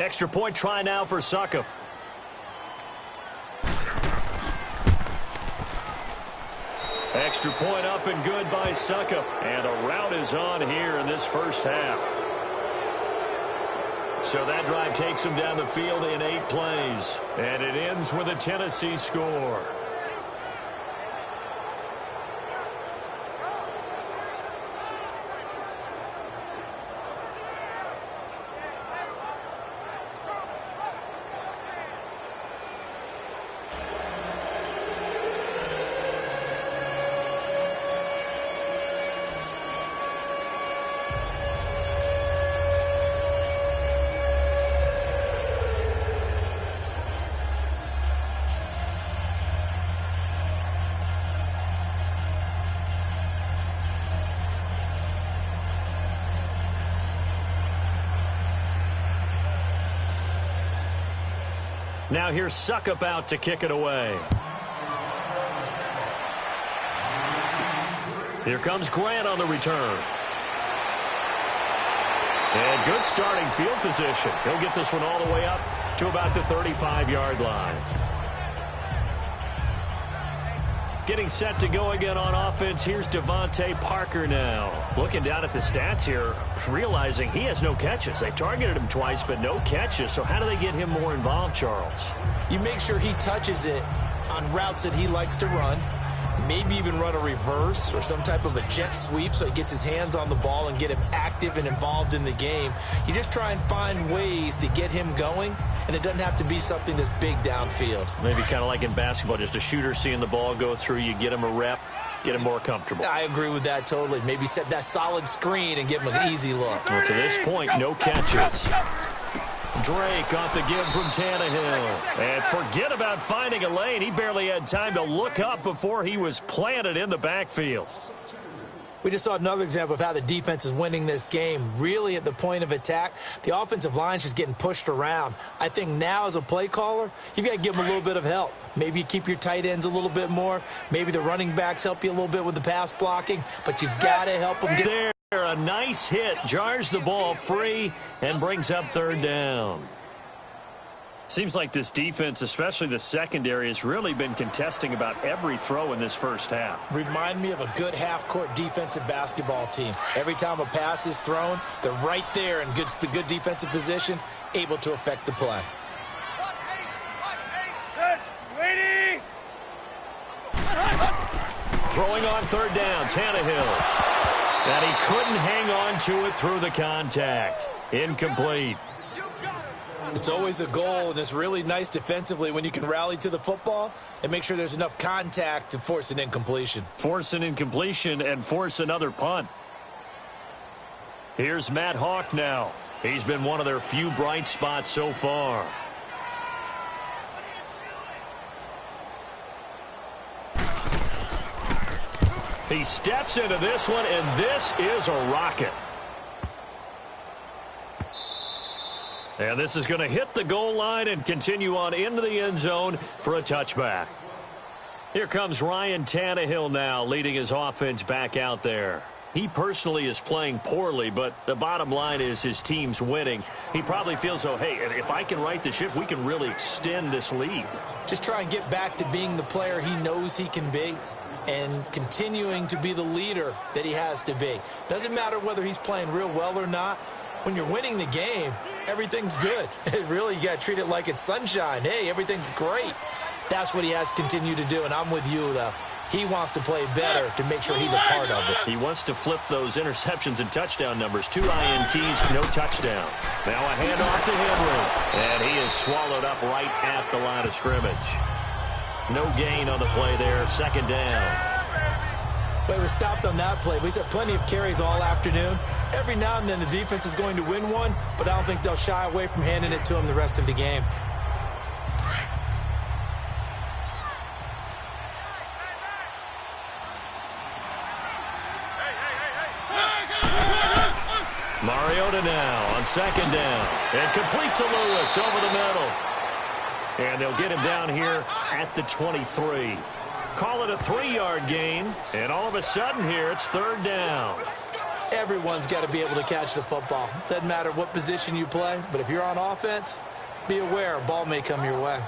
A: Extra point try now for Succop. Extra point up and good by Succop. And a rout is on here in this first half. So that drive takes him down the field in 8 plays. And it ends with a Tennessee score. Now here's Succop out to kick it away. Here comes Grant on the return. And good starting field position. He'll get this one all the way up to about the 35-yard line. Getting set to go again on offense. Here's Devontae Parker now. Looking down at the stats here, realizing he has no catches. They've targeted him twice, but no catches. So how do they get him more involved, Charles?
B: You make sure he touches it on routes that he likes to run. Maybe even run a reverse or some type of a jet sweep so he gets his hands on the ball and get him active and involved in the game. You just try and find ways to get him going, and it doesn't have to be something that's big downfield.
A: Maybe kind of like in basketball, just a shooter seeing the ball go through, you get him a rep, get him more comfortable.
B: I agree with that totally. Maybe set that solid screen and give him an easy look.
A: Well, to this point, no catches. Drake off the give from Tannehill. And forget about finding a lane. He barely had time to look up before he was planted in the backfield.
B: We just saw another example of how the defense is winning this game. Really at the point of attack, the offensive line is just getting pushed around. I think now as a play caller, you've got to give them a little bit of help. Maybe you keep your tight ends a little bit more. Maybe the running backs help you a little bit with the pass blocking. But you've got to help them get
A: there. A nice hit, jars the ball free, and brings up third down. Seems like this defense, especially the secondary, has really been contesting about every throw in this first half.
B: Remind me of a good half-court defensive basketball team. Every time a pass is thrown, they're right there in good defensive position, able to affect the play.
E: Waiting.
A: Throwing on third down, Tannehill. And he couldn't hang on to it through the contact. Incomplete.
B: It's always a goal, and it's really nice defensively when you can rally to the football and make sure there's enough contact to force an incompletion.
A: Force an incompletion and force another punt. Here's Matt Hawk now. He's been one of their few bright spots so far. He steps into this one, and this is a rocket. And this is going to hit the goal line and continue on into the end zone for a touchback. Here comes Ryan Tannehill now, leading his offense back out there. He personally is playing poorly, but the bottom line is his team's winning. He probably feels, oh, hey, if I can right the ship, we can really extend this lead.
B: Just try and get back to being the player he knows he can be and continuing to be the leader that he has to be. Doesn't matter whether he's playing real well or not. When you're winning the game, everything's good. Really, you got to treat it like it's sunshine. Hey, everything's great. That's what he has to continue to do, and I'm with you, though. He wants to play better to make sure he's a part of it.
A: He wants to flip those interceptions and touchdown numbers. 2 INTs, no touchdowns. Now a handoff to Henry, and he is swallowed up right at the line of scrimmage. No gain on the play there, second down.
B: But he was stopped on that play. But he's had plenty of carries all afternoon. Every now and then the defense is going to win one, but I don't think they'll shy away from handing it to him the rest of the game.
A: Mariota now on second down. And complete to Lewis over the middle. And they'll get him down here at the 23. Call it a 3-yard gain. And all of a sudden here, it's third down.
B: Everyone's got to be able to catch the football. Doesn't matter what position you play, but if you're on offense, be aware a ball may come your way.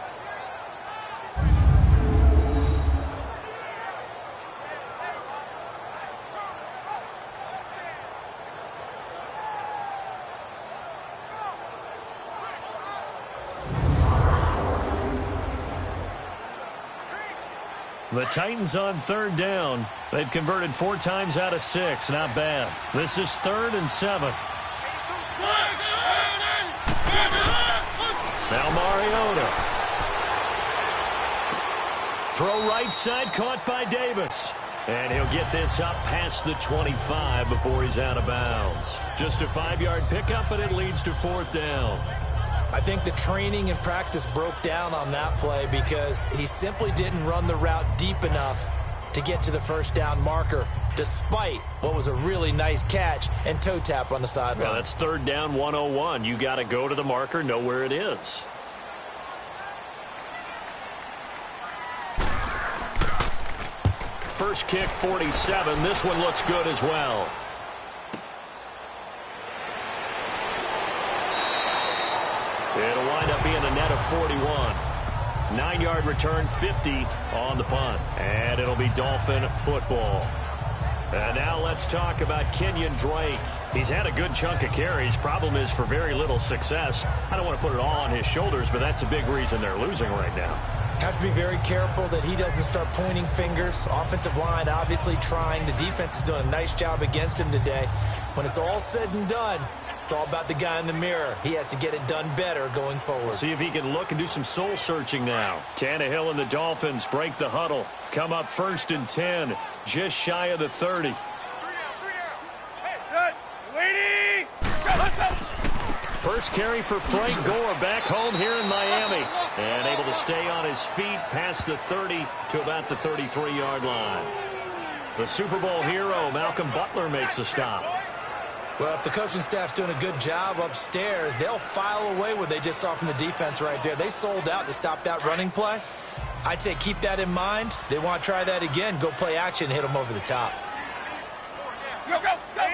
A: The Titans on third down. They've converted 4 times out of 6. Not bad. This is 3rd and 7. Now Mariota. Throw right side, caught by Davis. And he'll get this up past the 25 before he's out of bounds. Just a 5-yard pickup, and it leads to 4th down.
B: I think the training and practice broke down on that play because he simply didn't run the route deep enough to get to the first down marker, despite what was a really nice catch and toe tap on the sideline.
A: Well, that's 3rd down 101. You got to go to the marker, know where it is. First kick, 47. This one looks good as well. It'll wind up being a net of 41. 9-yard return, 50 on the punt. And it'll be Dolphin football. And now let's talk about Kenyon Drake. He's had a good chunk of carries. Problem is for very little success. I don't want to put it all on his shoulders, but that's a big reason they're losing right now.
B: Have to be very careful that he doesn't start pointing fingers. Offensive line obviously trying. The defense is doing a nice job against him today. When it's all said and done, it's all about the guy in the mirror. He has to get it done better going forward.
A: See if he can look and do some soul searching now. Tannehill and the Dolphins break the huddle. Come up 1st and 10, just shy of the 30.
E: 3 down. Hey, good. Waiting. Let's go.
A: First carry for Frank Gore back home here in Miami. And able to stay on his feet past the 30 to about the 33-yard line. The Super Bowl hero, Malcolm Butler, makes a stop.
B: Well, if the coaching staff's doing a good job upstairs, they'll file away what they just saw from the defense right there. They sold out to stop that running play. I'd say keep that in mind. They want to try that again. Go play action, hit them over the top.
E: Go, go, go.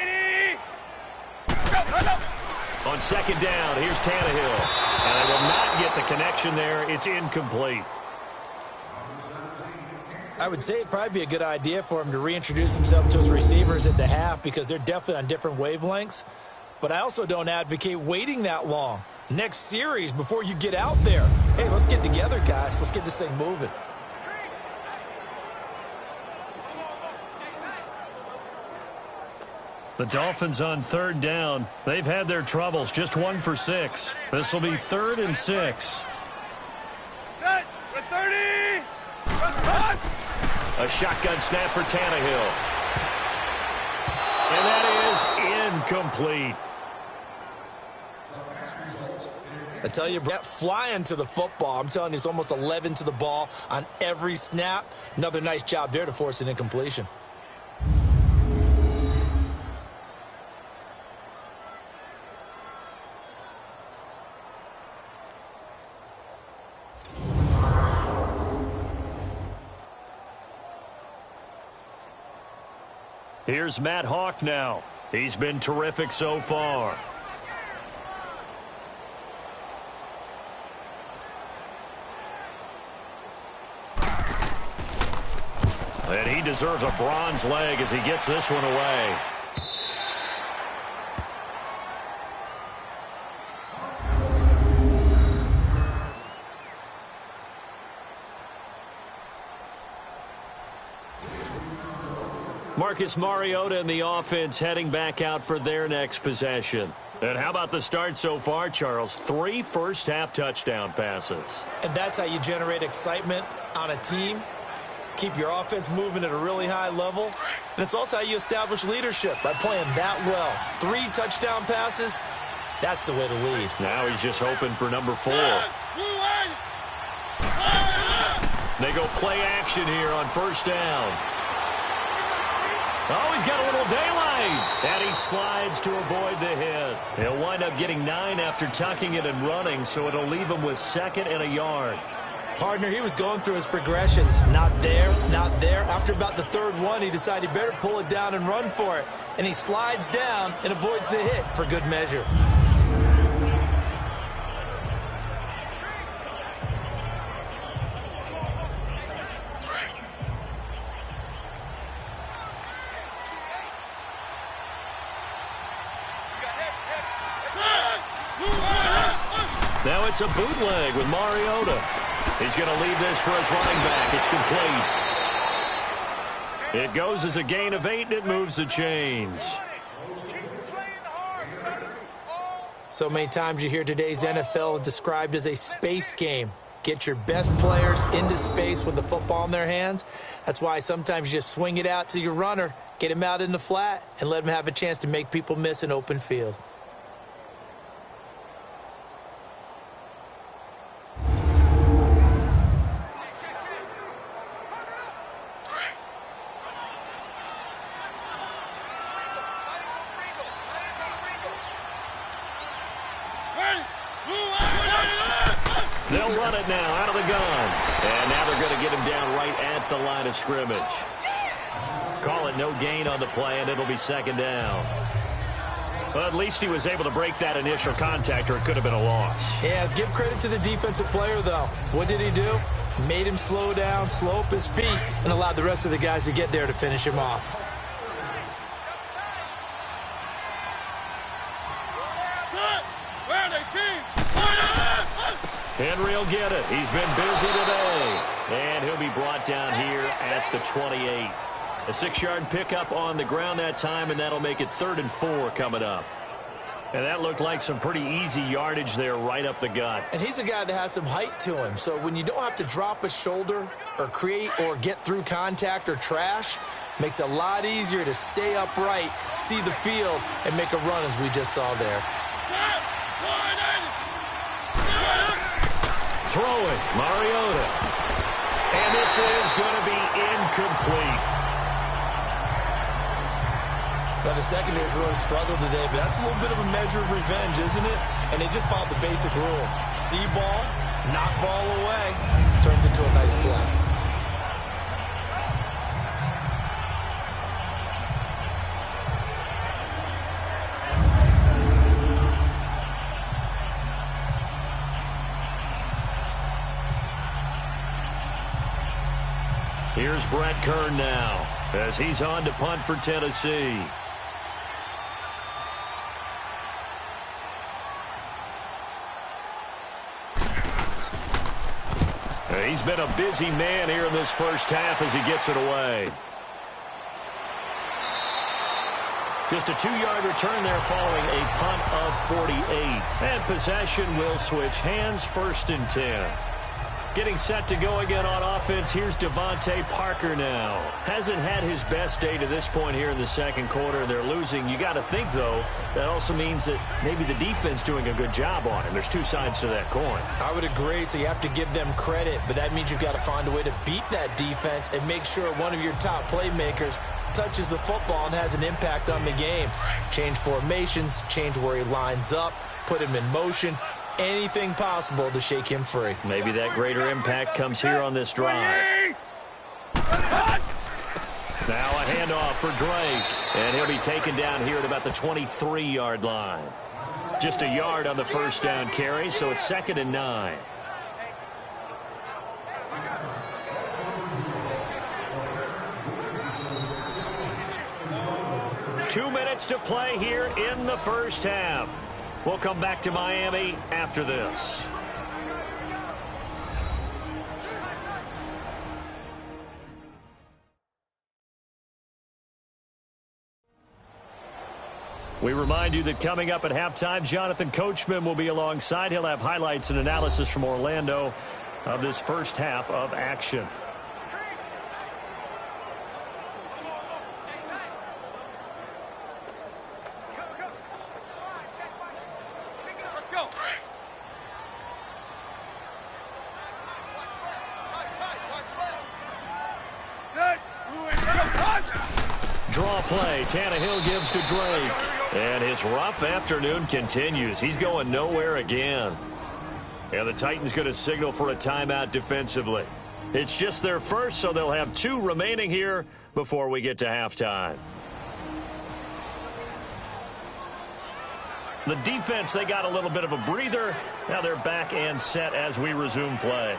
E: Go, go, go.
A: On second down, here's Tannehill. And they will not get the connection there. It's incomplete.
B: I would say it'd probably be a good idea for him to reintroduce himself to his receivers at the half because they're definitely on different wavelengths. But I also don't advocate waiting that long. Next series before you get out there. Hey, let's get together, guys. Let's get this thing moving.
A: The Dolphins on third down. They've had their troubles. Just 1 for 6. This will be 3rd and 6.
E: Set. With 30. Run.
A: A shotgun snap for Tannehill. And that is incomplete.
B: I tell you, Brett, flying to the football. I'm telling you, it's almost 11 to the ball on every snap. Another nice job there to force an incompletion.
A: Here's Matt Hawk now. He's been terrific so far. And he deserves a bronze leg as he gets this one away. Marcus Mariota and the offense heading back out for their next possession. And how about the start so far, Charles? 3 first-half touchdown passes.
B: And that's how you generate excitement on a team. Keep your offense moving at a really high level. And it's also how you establish leadership by playing that well. 3 touchdown passes, that's the way to lead.
A: Now he's just hoping for number 4. They go play action here on first down. Oh, he's got a little daylight And he slides to avoid the hit. He'll wind up getting 9 after tucking it and running, so it'll leave him with 2nd and a yard.
B: Partner, he was going through his progressions. Not there, not there. After about the 3rd one, he decided he better pull it down and run for it. And he slides down and avoids the hit for good measure.
A: Now it's a bootleg with Mariota. He's going to leave this for his running back. It's complete. It goes as a gain of 8, and it moves the chains.
B: So many times you hear today's NFL described as a space game. Get your best players into space with the football in their hands. That's why sometimes you just swing it out to your runner, get him out in the flat, and let him have a chance to make people miss an open field.
A: They'll run it now out of the gun. And now they're going to get him down right at the line of scrimmage. Call it no gain on the play, and it'll be 2nd down. Well, at least he was able to break that initial contact, or it could have been a loss.
B: Yeah, give credit to the defensive player, though. What did he do? Made him slow down, slow up his feet, and allowed the rest of the guys to get there to finish him off.
A: Henry will get it. He's been busy today. And he'll be brought down here at the 28. A 6-yard pickup on the ground that time, and that'll make it 3rd and 4 coming up. And that looked like some pretty easy yardage there right up the gut.
B: And he's a guy that has some height to him. So when you don't have to drop a shoulder or create or get through contact or trash, makes it a lot easier to stay upright, see the field, and make a run as we just saw there.
A: Throwing, Mariota. And this is going to be incomplete.
B: Now, the secondary's really struggled today, but that's a little bit of a measure of revenge, isn't it? And they just followed the basic rules. See ball, knock ball away, turned into a nice play.
A: Here's Brett Kern now as he's on to punt for Tennessee. He's been a busy man here in this first half as he gets it away. Just a 2-yard return there following a punt of 48. And possession will switch hands, 1st and 10. Getting set to go again on offense, here's Devontae Parker now. Hasn't had his best day to this point here in the 2nd quarter. They're losing. You got to think, though, that also means that maybe the defense doing a good job on him. There's 2 sides to that coin.
B: I would agree, so you have to give them credit, but that means you've got to find a way to beat that defense and make sure one of your top playmakers touches the football and has an impact on the game. Change formations, change where he lines up, put him in motion. Anything possible to shake him free.
A: Maybe that greater impact comes here on this drive. Now a handoff for Drake, and he'll be taken down here at about the 23-yard line. Just a yard on the 1st down carry, so it's 2nd and 9. Two minutes to play here in the first half. We'll come back to Miami after this. We remind you that coming up at halftime, Jonathan Coachman will be alongside. He'll have highlights and analysis from Orlando of this first half of action. Draw play. Tannehill gives to Drake. And his rough afternoon continues. He's going nowhere again. And the Titans going to signal for a timeout defensively. It's just their first, so they'll have 2 remaining here before we get to halftime. The defense, they got a little bit of a breather. Now they're back and set as we resume play.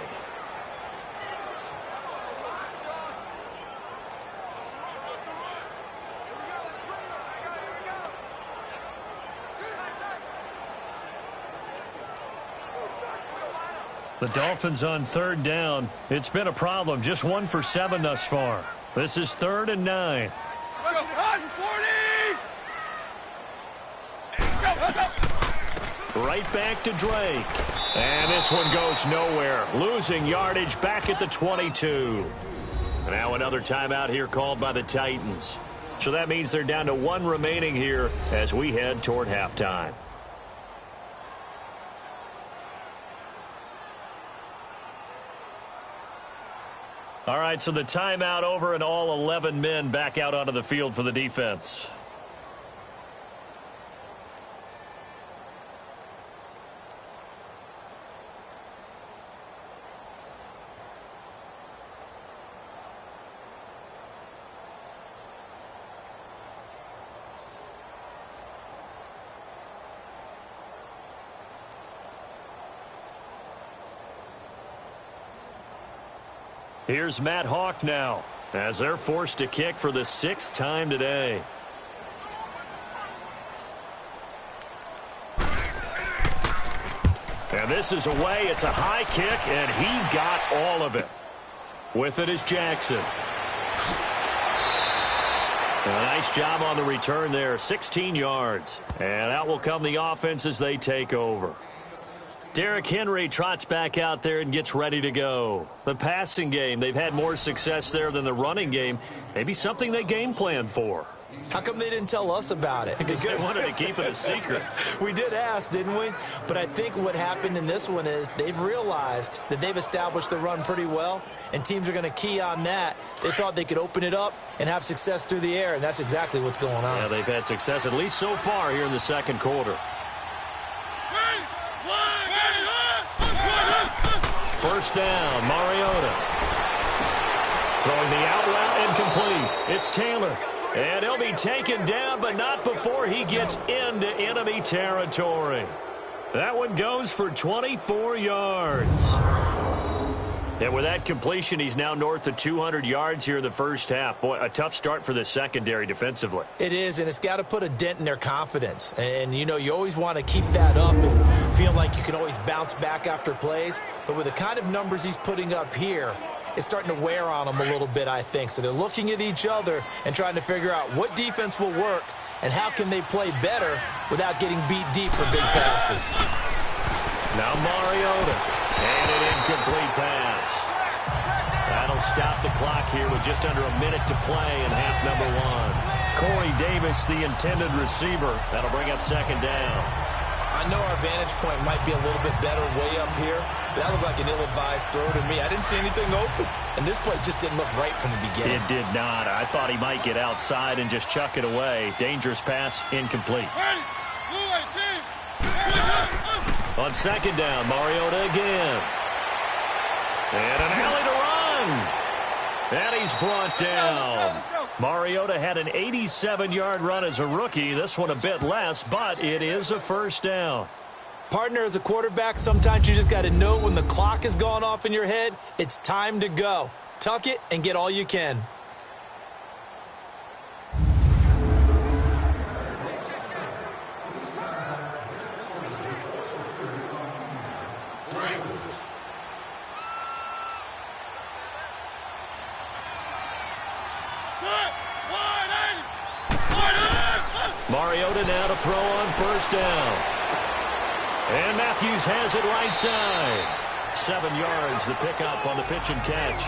A: The Dolphins on 3rd down. It's been a problem. Just 1 for 7 thus far. This is 3rd and 9. Right back to Drake. And this one goes nowhere. Losing yardage back at the 22. Now another timeout here called by the Titans. So that means they're down to 1 remaining here as we head toward halftime. All right, so the timeout over and all 11 men back out onto the field for the defense. Here's Matt Hawk now as they're forced to kick for the 6th time today. And this is away. It's a high kick, and he got all of it. With it is Jackson. A nice job on the return there, 16 yards. And out will come the offense as they take over. Derrick Henry trots back out there and gets ready to go. The passing game, they've had more success there than the running game. Maybe something they game planned for.
B: How come they didn't tell us about it?
A: Because they wanted to keep it a secret.
B: We did ask, didn't we? But I think what happened in this one is they've realized that they've established the run pretty well, and teams are going to key on that. They thought they could open it up and have success through the air, and that's exactly what's going on.
A: Yeah, they've had success at least so far here in the 2nd quarter. First down, Mariota. Throwing the out route incomplete. It's Taylor. And he'll be taken down, but not before he gets into enemy territory. That one goes for 24 yards. And with that completion, he's now north of 200 yards here in the first half. Boy, a tough start for the secondary defensively.
B: It is, and it's got to put a dent in their confidence. And, you know, you always want to keep that up and feel like you can always bounce back after plays. But with the kind of numbers he's putting up here, it's starting to wear on them a little bit, I think. So they're looking at each other and trying to figure out what defense will work and how can they play better without getting beat deep for big passes.
A: Now Mariota. And an incomplete pass. That'll stop the clock here with just under a minute to play in half number 1. Corey Davis, the intended receiver. That'll bring up 2nd down.
B: I know our vantage point might be a little bit better way up here, but that looked like an ill-advised throw to me. I didn't see anything open, and this play just didn't look right from the beginning.
A: It did not. I thought he might get outside and just chuck it away. Dangerous pass, incomplete. On 2nd down, Mariota again. And an alley to run. And he's brought down. Mariota had an 87-yard run as a rookie. This one a bit less, but it is a first down.
B: Partner, as a quarterback, sometimes you just got to know when the clock has gone off in your head, it's time to go. Tuck it and get all you can.
A: Mariota now to throw on first down. And Matthews has it right side. 7 yards, the pickup on the pitch and catch.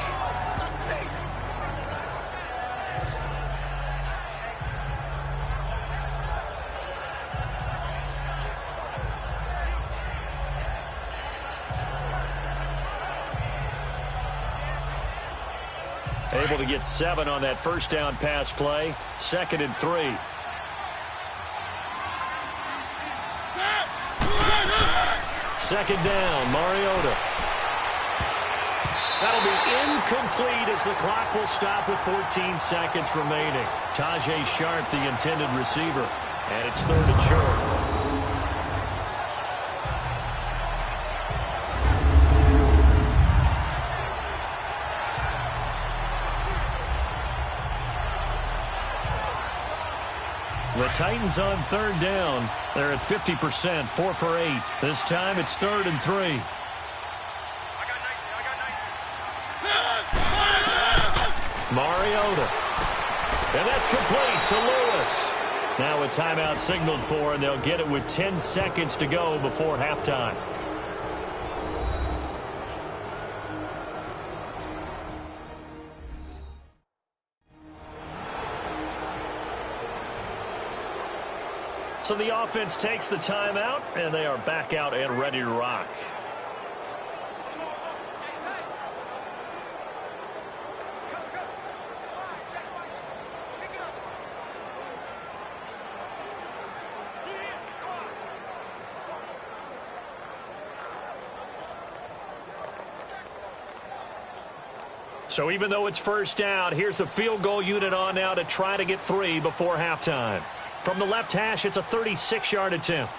A: Able to get 7 on that first down pass play. 2nd and 3. Second down, Mariota. That'll be incomplete as the clock will stop with 14 seconds remaining. Tajay Sharp, the intended receiver. And it's 3rd and short. The Titans on 3rd down. They're at 50%, 4 for 8. This time it's 3rd and 3. Mariota. And that's complete to Lewis. Now a timeout signaled for, and they'll get it with 10 seconds to go before halftime. So the offense takes the timeout, and they are back out and ready to rock. So even though it's first down, here's the field goal unit on now to try to get 3 before halftime. From the left hash, it's a 36-yard attempt.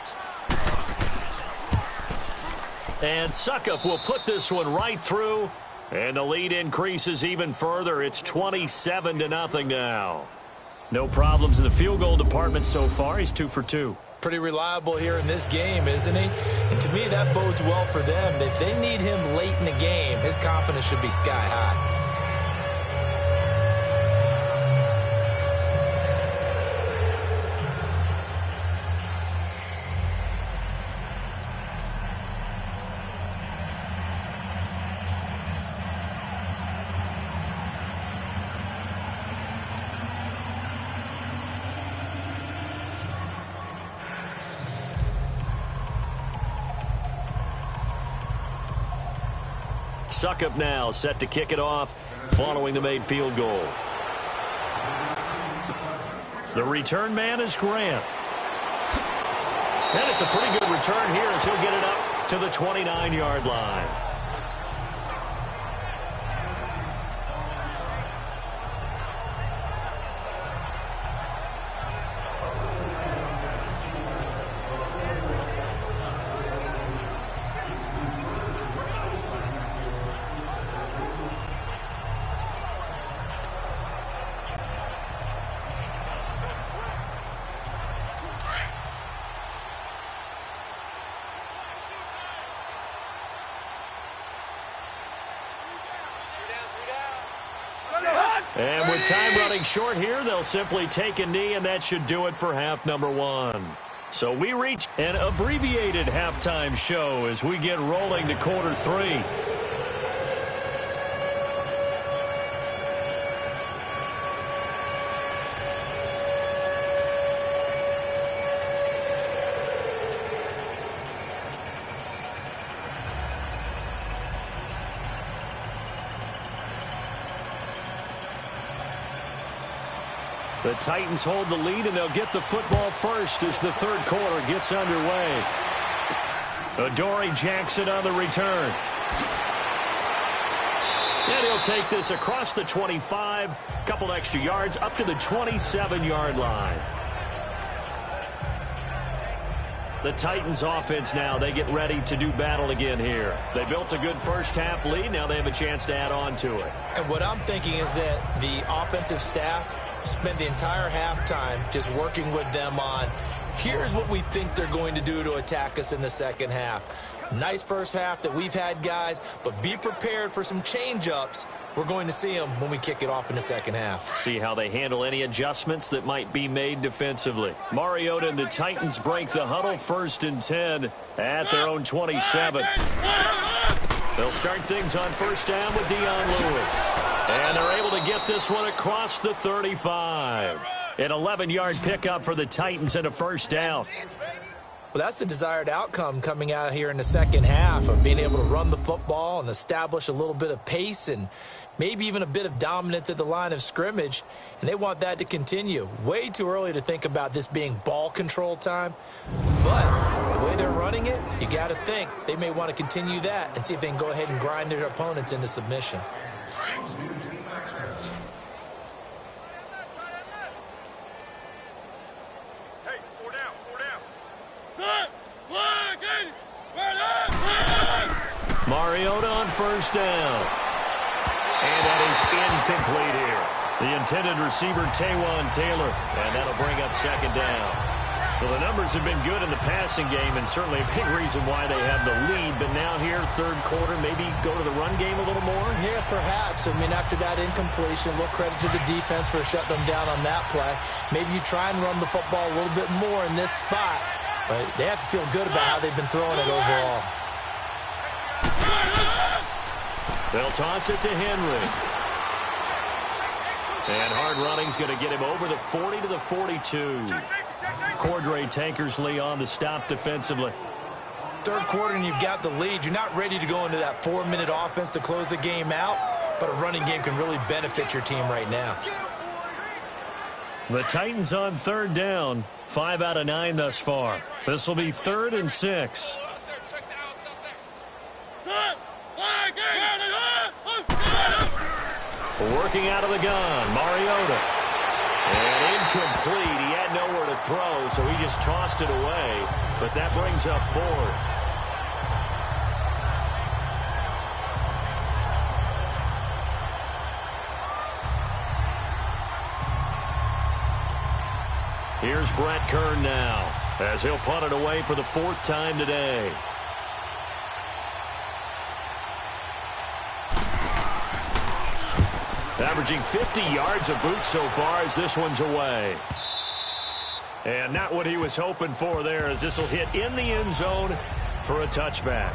A: And Suckup will put this one right through, and the lead increases even further. It's 27-0 now. No problems in the field goal department so far. He's 2 for 2.
B: Pretty reliable here in this game, isn't he? And to me, that bodes well for them. If they need him late in the game, his confidence should be sky high.
A: Suckup now set to kick it off following the made field goal. The return man is Grant. And it's a pretty good return here as he'll get it up to the 29-yard line. And with time running short here, they'll simply take a knee, and that should do it for half number 1. So we reach an abbreviated halftime show as we get rolling to quarter 3. The Titans hold the lead, and they'll get the football first as the third quarter gets underway. Adoree Jackson on the return. And he'll take this across the 25, couple extra yards, up to the 27-yard line. The Titans offense now, they get ready to do battle again here. They built a good first half lead. Now they have a chance to add on to it.
B: And what I'm thinking is that the offensive staff spend the entire halftime just working with them on, here's what we think they're going to do to attack us in the second half. Nice first half that we've had, guys, but be prepared for some change-ups. We're going to see them when we kick it off in the second half.
A: See how they handle any adjustments that might be made defensively. Mariota and the Titans break the huddle, 1st and 10 at their own 27. They'll start things on first down with Dion Lewis. And they're able to get this one across the 35. An 11-yard pickup for the Titans and a first down.
B: Well, that's the desired outcome coming out here in the second half, of being able to run the football and establish a little bit of pace and maybe even a bit of dominance at the line of scrimmage, and they want that to continue. Way too early to think about this being ball control time, but the way they're running it, you got to think they may want to continue that and see if they can go ahead and grind their opponents into submission.
A: Mariota on first down. And that is incomplete here. The intended receiver, Taywan Taylor. And that'll bring up second down. Well, the numbers have been good in the passing game, and certainly a big reason why they have the lead. But now here, third quarter, maybe go to the run game a little more?
B: Yeah, perhaps. I mean, after that incompletion, a little credit to the defense for shutting them down on that play. Maybe you try and run the football a little bit more in this spot. But they have to feel good about how they've been throwing it overall.
A: They'll toss it to Henry. And hard running's going to get him over the 40 to the 42. Cordray Tankersley on the stop defensively.
B: Third quarter and you've got the lead. You're not ready to go into that 4-minute offense to close the game out, but a running game can really benefit your team right now.
A: The Titans on third down. 5 out of 9 thus far. This will be 3rd and 6. Working out of the gun, Mariota. And incomplete. He had nowhere to throw, so he just tossed it away. But that brings up 4th. Here's Brett Kern now, as he'll punt it away for the 4th time today. Averaging 50 yards a boot so far as this one's away. And not what he was hoping for there, as this will hit in the end zone for a touchback.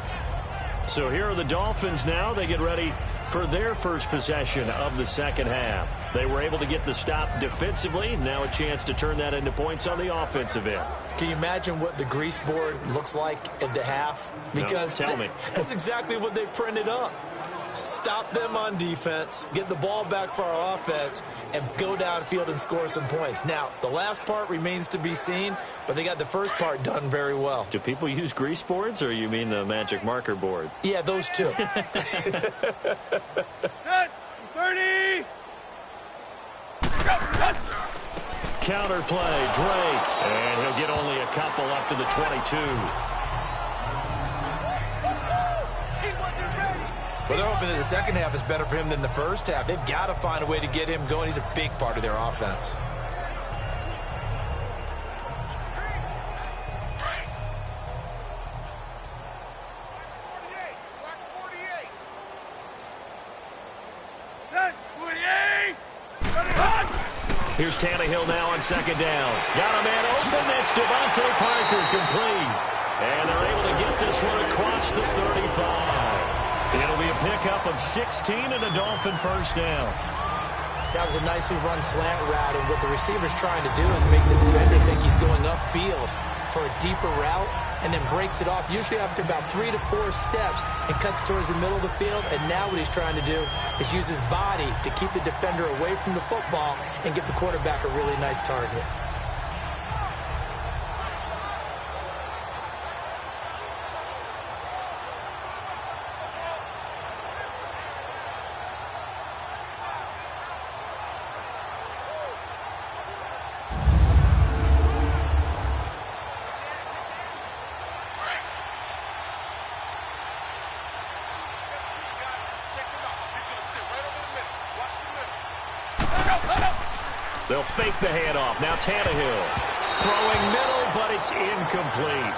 A: So here are the Dolphins now. They get ready for their first possession of the second half. They were able to get the stop defensively. Now a chance to turn that into points on the offensive end.
B: Can you imagine what the grease board looks like at the half? Because
A: no, tell me.
B: That's exactly what they printed up. Stop them on defense, get the ball back for our offense, and go downfield and score some points. Now, the last part remains to be seen, but they got the first part done very well.
A: Do people use grease boards, or you mean the magic marker boards?
B: Yeah, those two.
E: 30!
A: Counter play, Drake, and he'll get only a couple up to the 22.
B: Well, they're hoping that the second half is better for him than the first half. They've got to find a way to get him going. He's a big part of their offense.
A: Here's Tannehill now on second down. Got a man open. That's Devontae Parker, complete. And they're able to get this one across the 35. It'll be a pickup of 16 and a Dolphin first down.
B: That was a nicely run slant route, and what the receiver's trying to do is make the defender think he's going upfield for a deeper route, and then breaks it off, usually after about 3 to 4 steps, and cuts towards the middle of the field. And now what he's trying to do is use his body to keep the defender away from the football and get the quarterback a really nice target.
A: They'll fake the handoff. Now Tannehill throwing middle, but it's incomplete.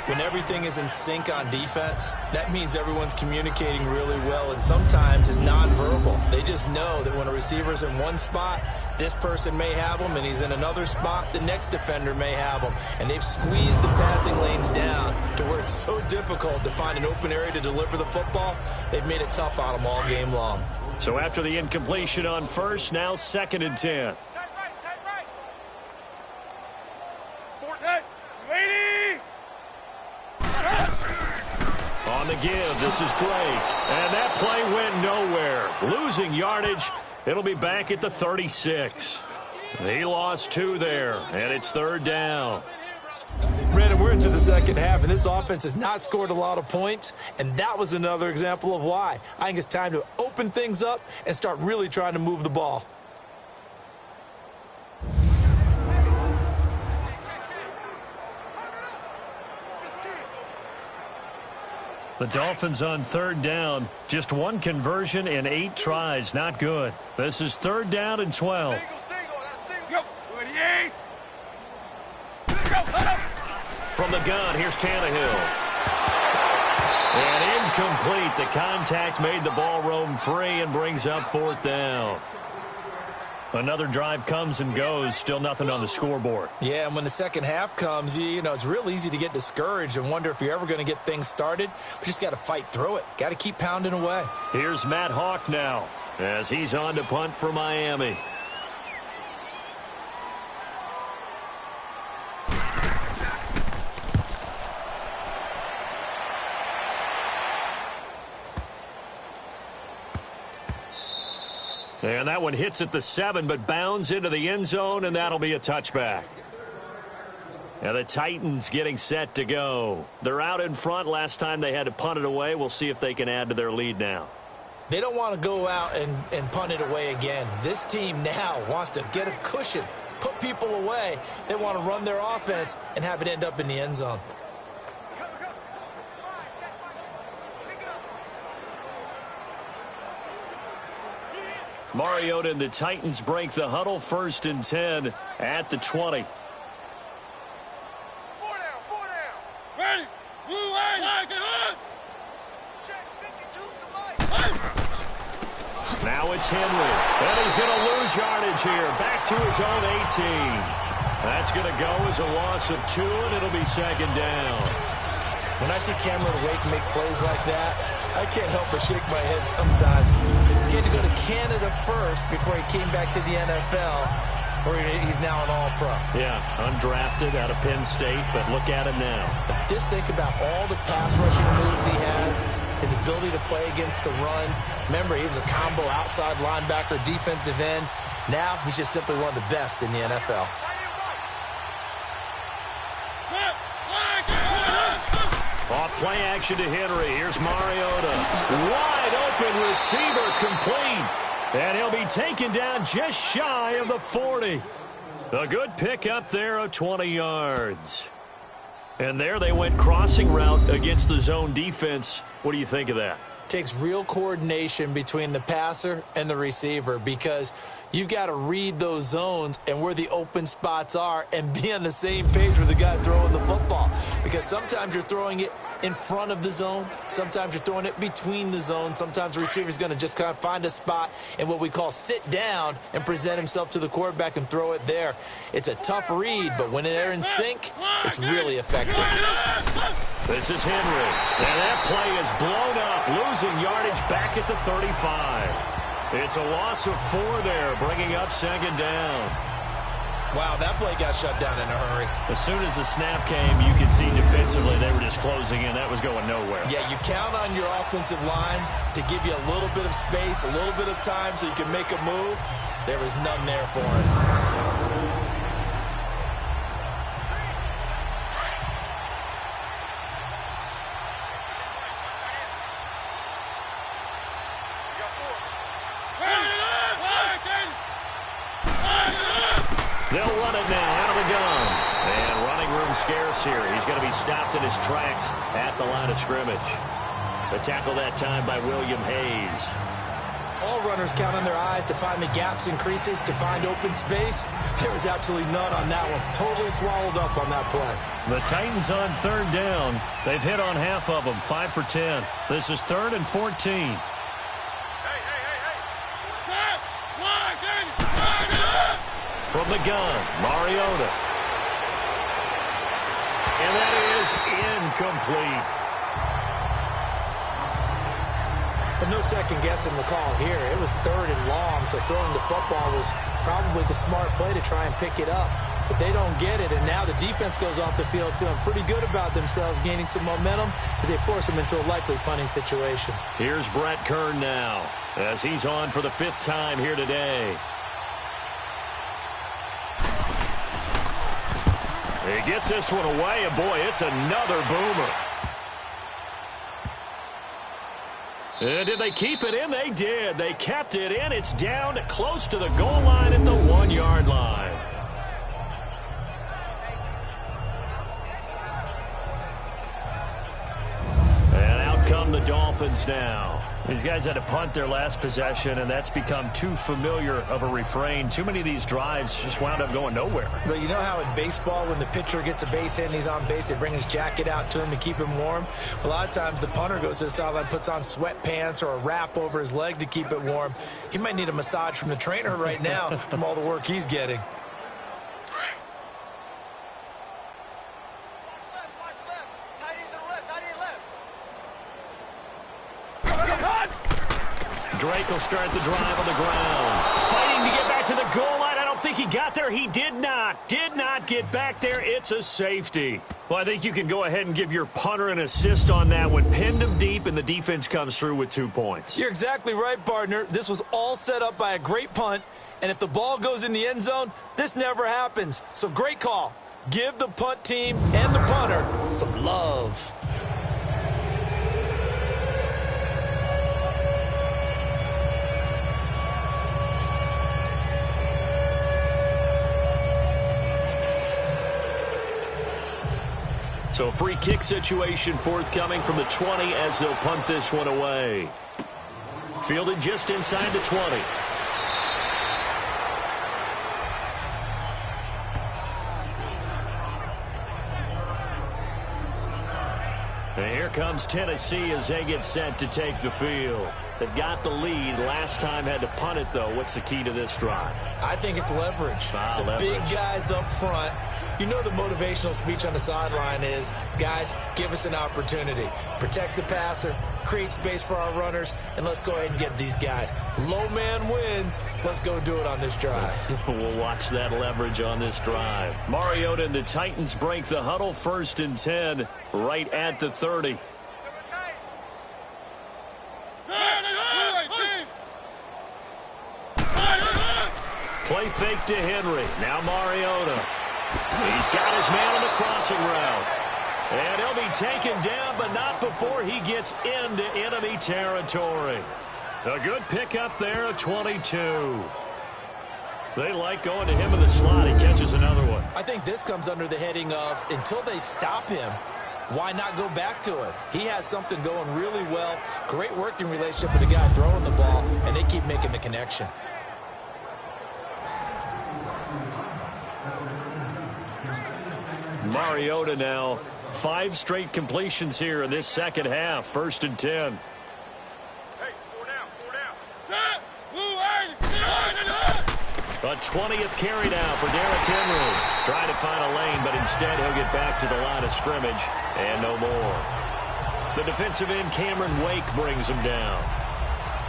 B: When everything is in sync on defense, that means everyone's communicating really well, and sometimes it's nonverbal. They just know that when a receiver's in one spot, this person may have him, and he's in another spot, the next defender may have him. And they've squeezed the passing lanes down to where it's so difficult to find an open area to deliver the football. They've made it tough on them all game long.
A: So after the incompletion on first, now 2nd and 10.
E: Tight right. 14. Lady!
A: On On the give, this is Drake. And that play went nowhere. Losing yardage. It'll be back at the 36. He lost 2 there, and it's 3rd down.
B: Brandon, we're into the second half, and this offense has not scored a lot of points, and that was another example of why. I think it's time to open things up and start really trying to move the ball.
A: The Dolphins on 3rd down. Just 1 conversion in 8 tries. Not good. This is 3rd down and 12. From the gun, here's Tannehill. And incomplete. The contact made the ball roam free and brings up 4th down. Another drive comes and goes. Still nothing on the scoreboard.
B: Yeah, and when the second half comes, you know, it's real easy to get discouraged and wonder if you're ever going to get things started. But you just got to fight through it. Got to keep pounding away.
A: Here's Matt Hawk now as he's on to punt for Miami. And that one hits at the 7, but bounds into the end zone, and that'll be a touchback. And the Titans getting set to go. They're out in front. Last time they had to punt it away. We'll see if they can add to their lead now.
B: They don't want to go out and punt it away again. This team now wants to get a cushion, put people away. They want to run their offense and have it end up in the end zone.
A: Mariota and the Titans break the huddle. 1st and 10 at the 20. Now it's Henry. And he's going to lose yardage here. Back to his own 18. That's going to go as a loss of 2, and it'll be 2nd down.
B: When I see Cameron Wake make plays like that, I can't help but shake my head sometimes. He had to go to Canada first before he came back to the NFL, where he's now an All-Pro.
A: Yeah, undrafted out of Penn State, but look at him now.
B: But just think about all the pass rushing moves he has, his ability to play against the run. Remember, he was a combo outside linebacker, defensive end. Now he's just simply one of the best in the NFL.
A: Off play action to Henry. Here's Mariota. Wide open receiver complete. And he'll be taken down just shy of the 40. A good pick up there of 20 yards. And there they went crossing route against the zone defense. What do you think of that?
B: Takes real coordination between the passer and the receiver, because you've got to read those zones and where the open spots are and be on the same page with the guy throwing the football. Because sometimes you're throwing it in front of the zone. Sometimes you're throwing it between the zones. Sometimes the receiver's going to just kind of find a spot and what we call sit down and present himself to the quarterback and throw it there. It's a tough read, but when they're in sync, it's really effective.
A: This is Henry. And that play is blown up, losing yardage back at the 35. It's a loss of 4 there, bringing up 2nd down.
B: Wow, that play got shut down in a hurry.
A: As soon as the snap came, you could see defensively they were just closing in. That was going nowhere.
B: Yeah, you count on your offensive line to give you a little bit of space, a little bit of time so you can make a move. There was none there for him.
A: They'll run it now out of the gun. And running room scarce here. He's going to be stopped in his tracks at the line of scrimmage. The tackle that time by William Hayes.
B: All runners count on their eyes to find the gaps and creases, to find open space. There was absolutely none on that one. Totally swallowed up on that play.
A: The Titans on 3rd down. They've hit on half of them, 5 for 10. This is 3rd and 14. From the gun, Mariota. And that is incomplete.
B: But no second guessing the call here. It was 3rd and long, so throwing the football was probably the smart play to try and pick it up. but they don't get it. And now the defense goes off the field feeling pretty good about themselves, gaining some momentum as they force them into a likely punting situation.
A: Here's Brett Kern now as he's on for the 5th time here today. He gets this one away, and boy, it's another boomer. And did they keep it in? They did. They kept it in. It's down close to the goal line at the 1-yard line. And out come the Dolphins now. These guys had to punt their last possession, and that's become too familiar of a refrain. Too many of these drives just wound up going nowhere.
B: But you know how in baseball, when the pitcher gets a base hit and he's on base, they bring his jacket out to him to keep him warm? A lot of times the punter goes to the sideline, puts on sweatpants or a wrap over his leg to keep it warm. He might need a massage from the trainer right now from all the work he's getting.
A: Drake will start the drive on the ground. Fighting to get back to the goal line. I don't think he got there. He did not. Did not get back there. It's a safety. Well, I think you can go ahead and give your punter an assist on that one. Pinned him deep, and the defense comes through with 2 points.
B: You're exactly right, partner. This was all set up by a great punt, and if the ball goes in the end zone, this never happens. So great call. Give the punt team and the punter some love.
A: So free kick situation forthcoming from the 20 as they'll punt this one away. Fielded just inside the 20. And here comes Tennessee as they get set to take the field. They've got the lead. Last time had to punt it, though. What's the key to this drive?
B: I think it's leverage.
A: Leverage.
B: Big guys up front. You know the motivational speech on the sideline is, guys, give us an opportunity. Protect the passer, create space for our runners, and let's go ahead and get these guys. Low man wins. Let's go do it on this drive.
A: We'll watch that leverage on this drive. Mariota and the Titans break the huddle. 1st and 10 right at the 30. Play fake to Henry. Now Mariota. He's got his man on the crossing route. And he'll be taken down, but not before he gets into enemy territory. A good pickup there at 22. They like going to him in the slot. He catches another one.
B: I think this comes under the heading of, until they stop him, why not go back to it? He has something going really well. Great working relationship with the guy throwing the ball, and they keep making the connection.
A: Mariota now, 5 straight completions here in this second half. 1st and 10. A 20th carry now for Derrick Henry. Trying to find a lane, but instead he'll get back to the line of scrimmage and no more. The defensive end, Cameron Wake, brings him down.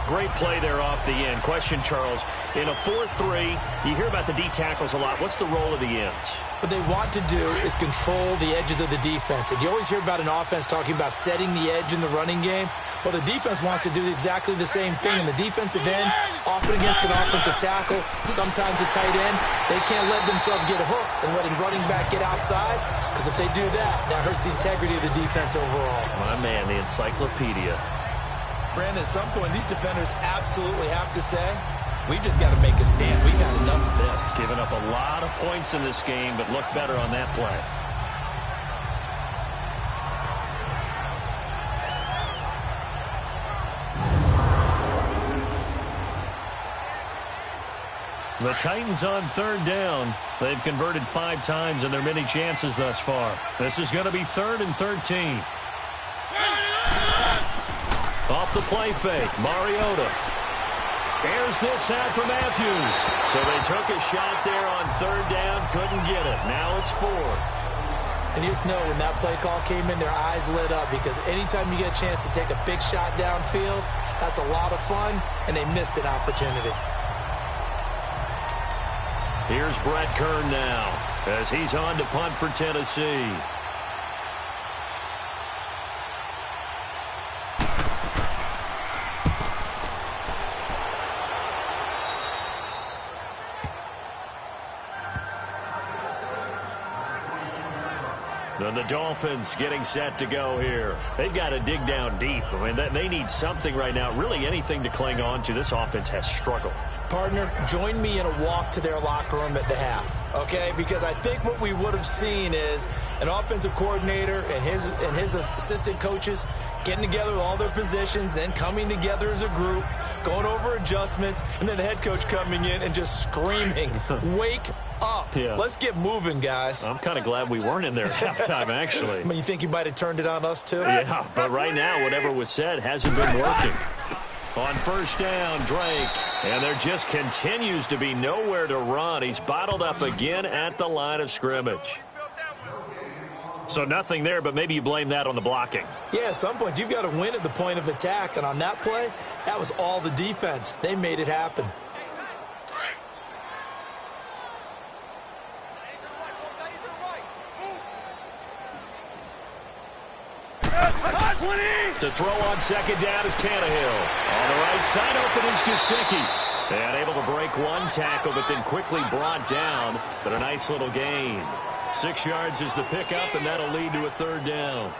A: Great play there off the end. Question, Charles, in a 4-3, you hear about the D tackles a lot. What's the role of the ends?
B: What they want to do is control the edges of the defense. And you always hear about an offense talking about setting the edge in the running game. Well, the defense wants to do exactly the same thing. And the defensive end, often against an offensive tackle, sometimes a tight end, they can't let themselves get hooked and letting running back get outside. Because if they do that, that hurts the integrity of the defense overall.
A: My man, the encyclopedia.
B: Brandon, at some point, these defenders absolutely have to say, we've just got to make a stand. We've had enough of this.
A: Giving up a lot of points in this game, but look better on that play. The Titans on 3rd down. They've converted 5 times in their many chances thus far. This is going to be 3rd and 13. Off the play fake, Mariota. Airs this out for Matthews. So they took a shot there on 3rd down, couldn't get it. Now it's 4th.
B: And you just know when that play call came in, their eyes lit up, because anytime you get a chance to take a big shot downfield, that's a lot of fun, and they missed an opportunity.
A: Here's Brett Kern now as he's on to punt for Tennessee. And the Dolphins getting set to go here. They've got to dig down deep. I mean, they need something right now, really anything to cling on to. This offense has struggled.
B: Partner, join me in a walk to their locker room at the half, okay? Because I think what we would have seen is an offensive coordinator and his assistant coaches getting together with all their positions, then coming together as a group, going over adjustments, and then the head coach coming in and just screaming, wake up. Yeah. Let's get moving, guys.
A: I'm kind of glad we weren't in there at halftime, actually.
B: I mean, you think you might have turned it on us, too?
A: Yeah, but right now, whatever was said hasn't been working. On first down, Drake. And there just continues to be nowhere to run. He's bottled up again at the line of scrimmage. So nothing there, but maybe you blame that on the blocking.
B: Yeah, at some point, you've got to win at the point of attack. And on that play, that was all the defense. They made it happen.
A: To throw on second down is Tannehill. On the right side, open is Gesicki. And able to break one tackle, but then quickly brought down. But a nice little gain. 6 yards is the pickup, and that'll lead to a third down.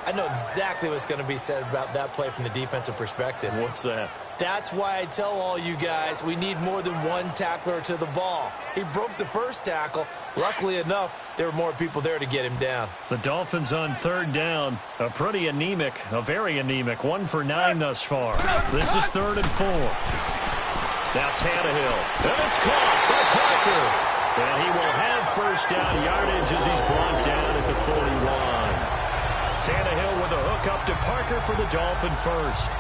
B: I know exactly what's going to be said about that play from the defensive perspective.
A: What's that?
B: That's why I tell all you guys we need more than one tackler to the ball. He broke the first tackle. Luckily enough, there were more people there to get him down.
A: The Dolphins on third down. A very anemic. 1 for 9 thus far. This is 3rd and 4. Now Tannehill. And it's caught by Parker. And he will have first down yardage as he's brought down at the 41. Tannehill with a hook up to Parker for the Dolphin first.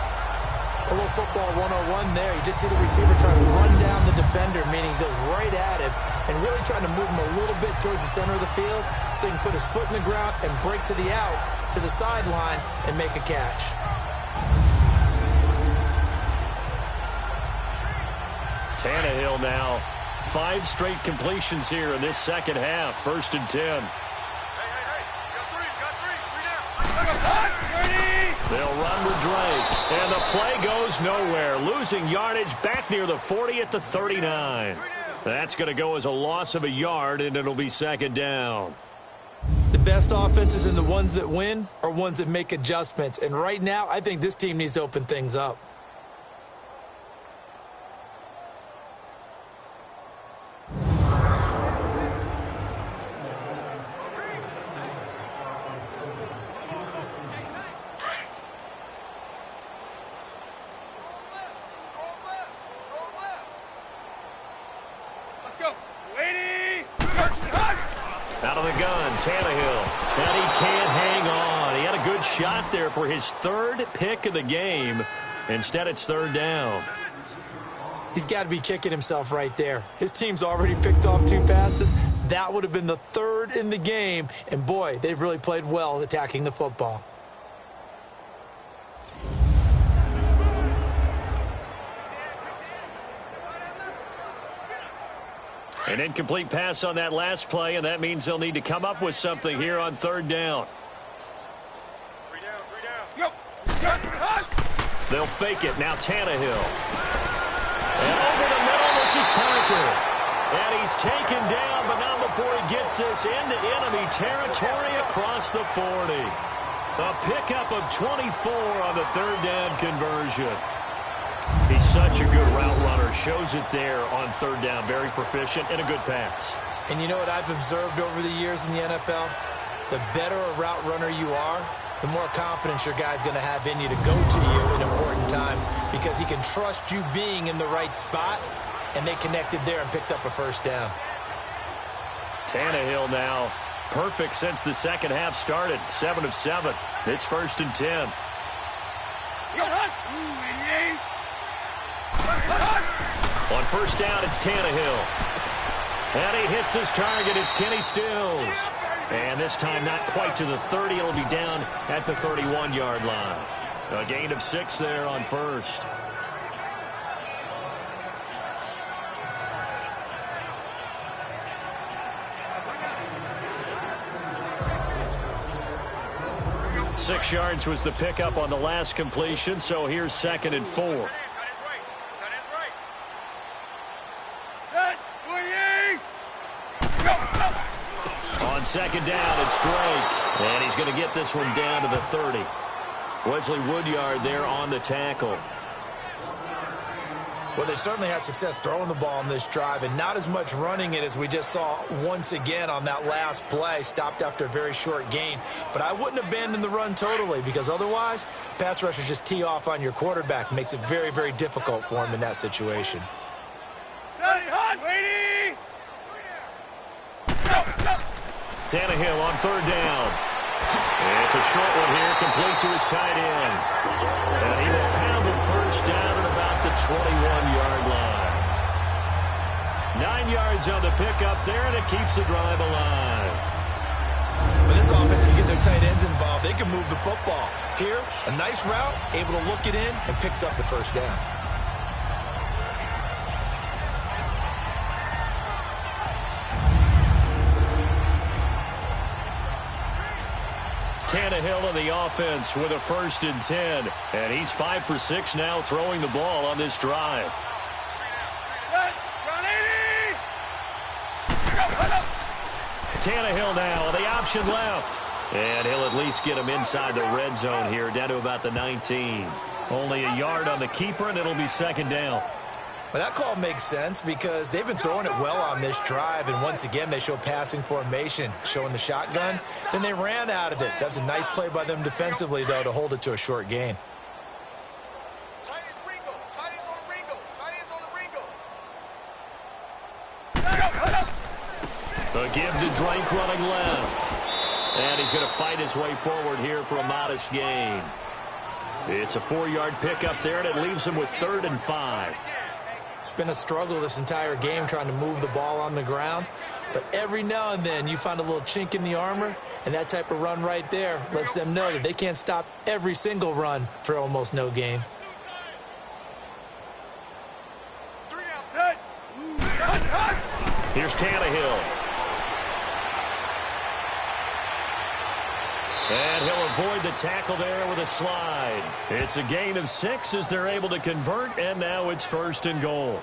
B: A little football 101 there. You just see the receiver trying to run down the defender, meaning he goes right at him and really trying to move him a little bit towards the center of the field so he can put his foot in the ground and break to the out, to the sideline, and make a catch.
A: Tannehill now. 5 straight completions here in this second half. 1st and 10. They'll run with Drake. And the play goes nowhere. Losing yardage back near the 40 at the 39. That's going to go as a loss of a yard, and it'll be 2nd down.
B: The best offenses and the ones that win are ones that make adjustments. And right now, I think this team needs to open things up.
A: Out of the gun, Tannehill. And he can't hang on. He had a good shot there for his 3rd pick of the game. Instead, it's 3rd down.
B: He's got to be kicking himself right there. His team's already picked off 2 passes. That would have been the 3rd in the game. And, boy, they've really played well attacking the football.
A: An incomplete pass on that last play, and that means they'll need to come up with something here on 3rd down.
E: 3 down.
A: They'll fake it. Now Tannehill. And over the middle, this is Parker. And he's taken down, but not before he gets this into enemy territory across the 40. A pickup of 24 on the 3rd down conversion. He's such a good route runner. Shows it there on 3rd down. Very proficient and a good pass.
B: And you know what I've observed over the years in the NFL? The better a route runner you are, the more confidence your guy's going to have in you to go to you in important times because he can trust you being in the right spot, and they connected there and picked up a 1st down.
A: Tannehill now. Perfect since the second half started. 7 of 7. It's 1st and 10. On 1st down, it's Tannehill. And he hits his target. It's Kenny Stills. And this time not quite to the 30. It'll be down at the 31-yard line. A gain of 6 there on 1st. 6 yards was the pickup on the last completion, so here's 2nd and 4. On 2nd down, it's Drake. And he's going to get this one down to the 30. Wesley Woodyard there on the tackle.
B: Well, they've certainly had success throwing the ball on this drive, and not as much running it as we just saw once again on that last play, stopped after a very short gain. But I wouldn't abandon the run totally, because otherwise, pass rushers just tee off on your quarterback. Makes it very, very difficult for him in that situation.
A: Tannehill on 3rd down. It's a short one here, complete to his tight end. And he will pound the first down at about the 21-yard line. 9 yards on the pickup there, and it keeps the drive alive.
B: When this offense can get their tight ends involved, they can move the football. Here, a nice route, able to look it in, and picks up the first down.
A: Tannehill on the offense with a 1st and 10. And he's 5 for 6 now throwing the ball on this drive. Tannehill now on the option left. And he'll at least get him inside the red zone here, down to about the 19. Only a yard on the keeper, and it'll be 2nd down.
B: Well, that call makes sense because they've been throwing it well on this drive, and once again, they show passing formation, showing the shotgun. Then they ran out of it. That's a nice play by them defensively, though, to hold it to a short gain.
A: A give to Drake running left. And he's going to fight his way forward here for a modest gain. It's a 4-yard pickup there, and it leaves him with 3rd and 5.
B: It's been a struggle this entire game trying to move the ball on the ground. But every now and then you find a little chink in the armor, and that type of run right there lets them know that they can't stop every single run for almost no gain.
A: Here's Tannehill. And he'll avoid the tackle there with a slide. It's a gain of 6 as they're able to convert, and now it's 1st and goal.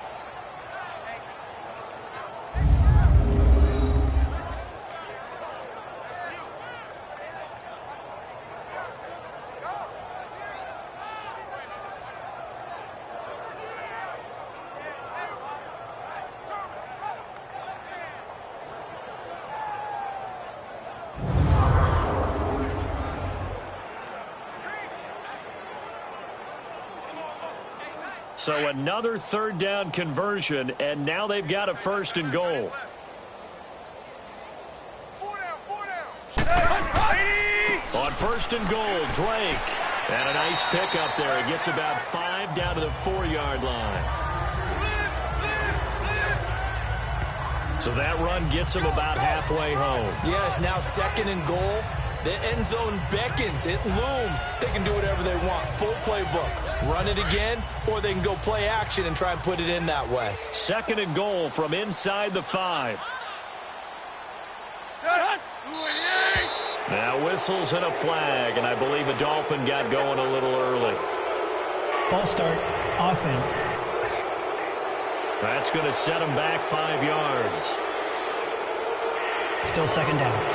A: So another 3rd down conversion, and now they've got a 1st and goal. On 1st and goal, Drake. And a nice pickup there. He gets about 5 down to the 4-yard line. So that run gets him about halfway home.
B: Yeah, it's now 2nd and goal. The end zone beckons. It looms. They can do whatever they want. Full playbook. Run it again, or they can go play action and try and put it in that way.
A: 2nd and goal from inside the 5. Now whistles and a flag, and I believe a Dolphin got going a little early.
D: False start, offense.
A: That's going to set him back 5 yards.
D: Still 2nd down.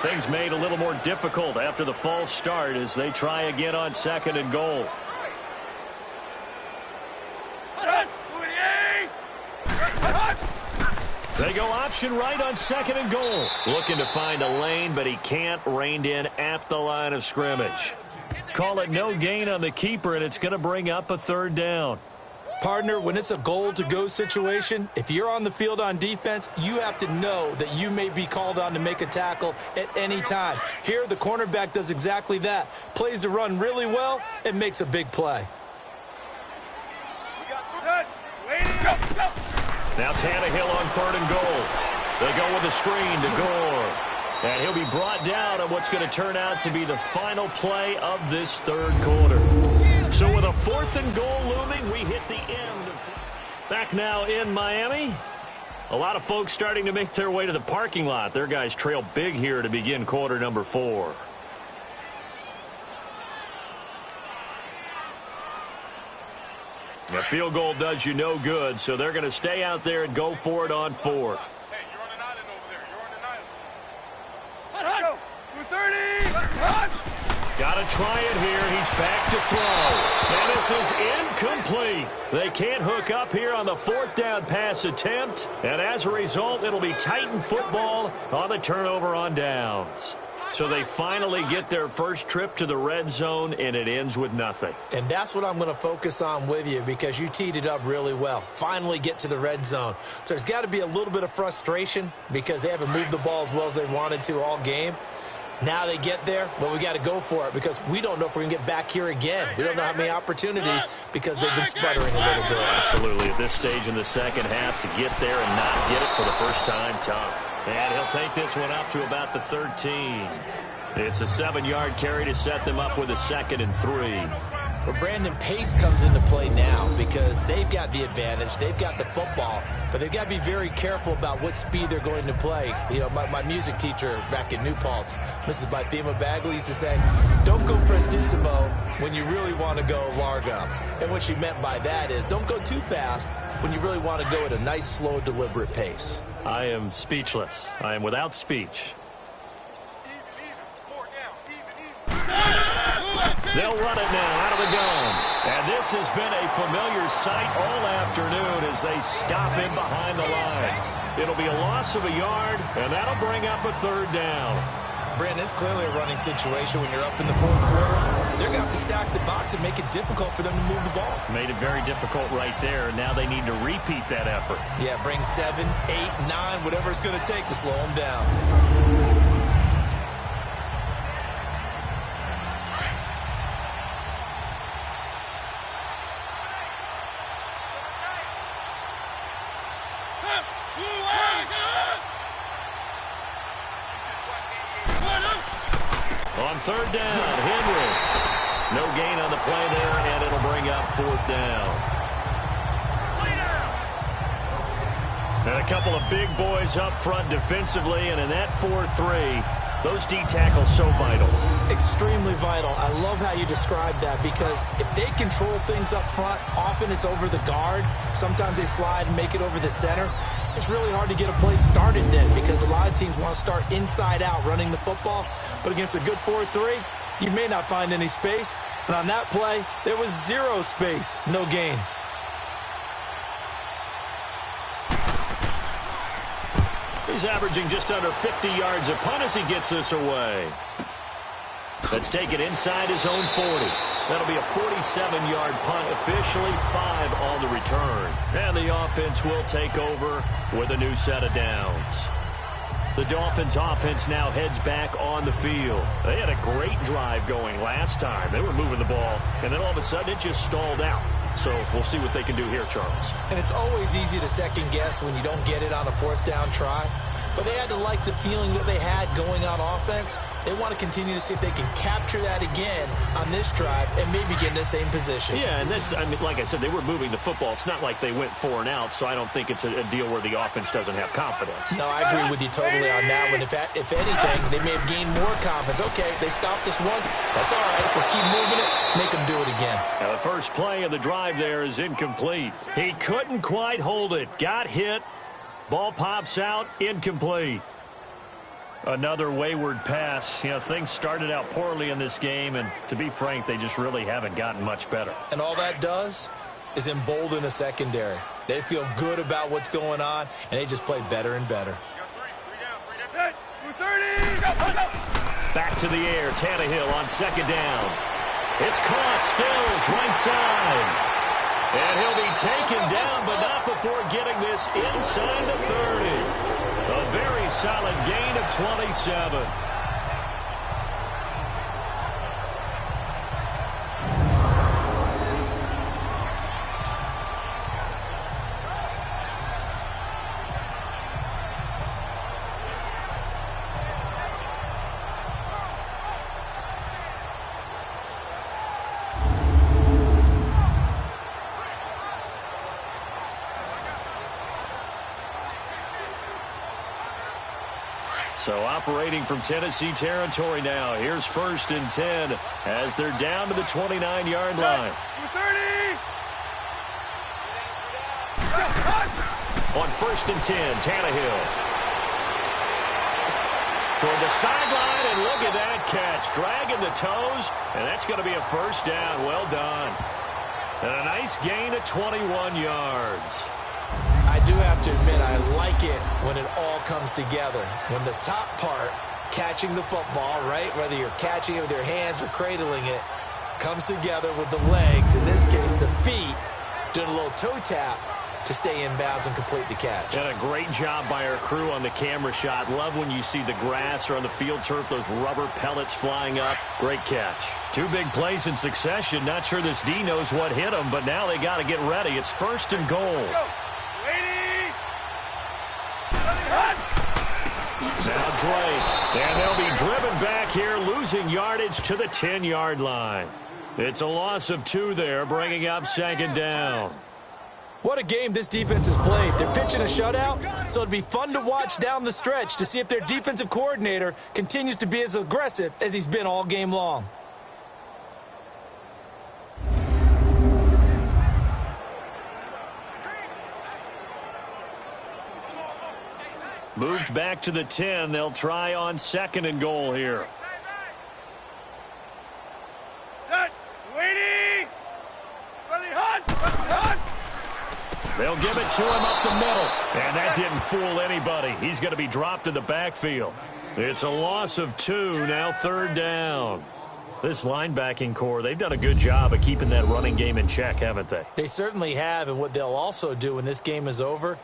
A: Things made a little more difficult after the false start as they try again on 2nd and goal. They go option right on 2nd and goal. Looking to find a lane, but he can't. Reined in at the line of scrimmage. Call it no gain on the keeper, and it's going to bring up a 3rd down.
B: Partner, when it's a goal-to-go situation, if you're on the field on defense, you have to know that you may be called on to make a tackle at any time. Here, the cornerback does exactly that. Plays the run really well and makes a big play.
A: Now Tannehill on 3rd and goal. They go with a screen to Gore. And he'll be brought down on what's going to turn out to be the final play of this third quarter. So with a 4th and goal looming, we hit the end of... Back now in Miami. A lot of folks starting to make their way to the parking lot. Their guys trail big here to begin quarter number 4. The field goal does you no good, so they're going to stay out there and go for it on 4th.
E: Hey, you're on an island over there. You're on an island. Let's go. 230.
A: Got to try it here. He's back to throw. And this is incomplete. They can't hook up here on the 4th down pass attempt. And as a result, it'll be Titan football on the turnover on downs. So they finally get their first trip to the red zone, and it ends with nothing.
B: And that's what I'm going to focus on with you, because you teed it up really well. Finally get to the red zone. So there's got to be a little bit of frustration because they haven't moved the ball as well as they wanted to all game. Now they get there, but we got to go for it because we don't know if we're going to get back here again. We don't know how many opportunities because they've been sputtering a little bit.
A: Absolutely. At this stage in the second half, to get there and not get it for the first time, tough. And he'll take this one up to about the 13. It's a 7-yard carry to set them up with a 2nd and 3.
B: Well, Brandon, pace comes into play now because they've got the advantage. They've got the football, but they've got to be very careful about what speed they're going to play. You know, my music teacher back in New Paltz, Mrs. Bythema Bagley, used to say, don't go prestissimo when you really want to go largo. And what she meant by that is don't go too fast when you really want to go at a nice, slow, deliberate pace.
A: I am speechless. I am without speech. They'll run it now out of the gun. And this has been a familiar sight all afternoon as they stop him behind the line. It'll be a loss of a yard, and that'll bring up a 3rd down.
B: Brandon, it's clearly a running situation when you're up in the 4th quarter. They're going to have to stack the box and make it difficult for them to move the ball.
A: Made it very difficult right there. Now they need to repeat that effort.
B: Yeah, bring 7, 8, 9, whatever it's going to take to slow them down.
A: On 3rd down, Henry. No gain on the play there, and it'll bring up 4th down. And a couple of big boys up front defensively, and in that 4-3, those D tackles so vital.
B: Extremely vital. I love how you described that because if they control things up front, often it's over the guard. Sometimes they slide and make it over the center. It's really hard to get a play started then because a lot of teams want to start inside out running the football. But against a good 4-3, you may not find any space. And on that play, there was 0 space, no gain.
A: He's averaging just under 50 yards a punt as he gets this away. Let's take it inside his own 40. That'll be a 47-yard punt, officially 5 on the return. And the offense will take over with a new set of downs. The Dolphins offense now heads back on the field. They had a great drive going last time. They were moving the ball, and then all of a sudden it just stalled out. So we'll see what they can do here, Charles.
B: And it's always easy to second guess when you don't get it on a 4th down try. But they had to like the feeling that they had going on offense. They want to continue to see if they can capture that again on this drive and maybe get in the same position.
A: Yeah, and that's, I mean, like I said, they were moving the football. It's not like they went 4 and out, so I don't think it's a deal where the offense doesn't have confidence.
B: No, I agree with you totally on that one. If anything, they may have gained more confidence. Okay, they stopped us once. That's all right. Let's keep moving it. Make them do it again.
A: Now, the first play of the drive there is incomplete. He couldn't quite hold it. Got hit. Ball pops out, incomplete. Another wayward pass. You know, things started out poorly in this game, and to be frank, they just really haven't gotten much better.
B: And all that does is embolden a secondary. They feel good about what's going on, and they just play better and better.
A: Back to the air, Tannehill on 2nd down. It's caught, Stills, right side. And he'll be taken down, but not before getting this inside the 30. A very solid gain of 27. So operating from Tennessee territory now. Here's 1st and 10 as they're down to the 29-yard line.
E: 30.
A: On 1st and 10, Tannehill. Toward the sideline, and look at that catch. Dragging the toes, and that's going to be a 1st down. Well done. And a nice gain of 21 yards.
B: I do have to admit, I like it when it all comes together. When the top part, catching the football, right, whether you're catching it with your hands or cradling it, comes together with the legs, in this case the feet, doing a little toe tap to stay in bounds and complete the catch.
A: And a great job by our crew on the camera shot. Love when you see the grass or on the field turf, those rubber pellets flying up. Great catch. 2 big plays in succession. Not sure this D knows what hit them, but now they got to get ready. It's 1st and goal. Now Drake, and they'll be driven back here, losing yardage to the 10-yard line. It's a loss of 2 there, bringing up 2nd down.
B: What a game this defense has played. They're pitching a shutout, so it'd be fun to watch down the stretch to see if their defensive coordinator continues to be as aggressive as he's been all game long.
A: Moved back to the 10. They'll try on 2nd and goal here.
E: Set. Waiting. Ready, hot.
A: They'll give it to him up the middle. And that didn't fool anybody. He's going to be dropped in the backfield. It's a loss of 2, now 3rd down. This linebacking core, they've done a good job of keeping that running game in check, haven't they?
B: They certainly have, and what they'll also do when this game is over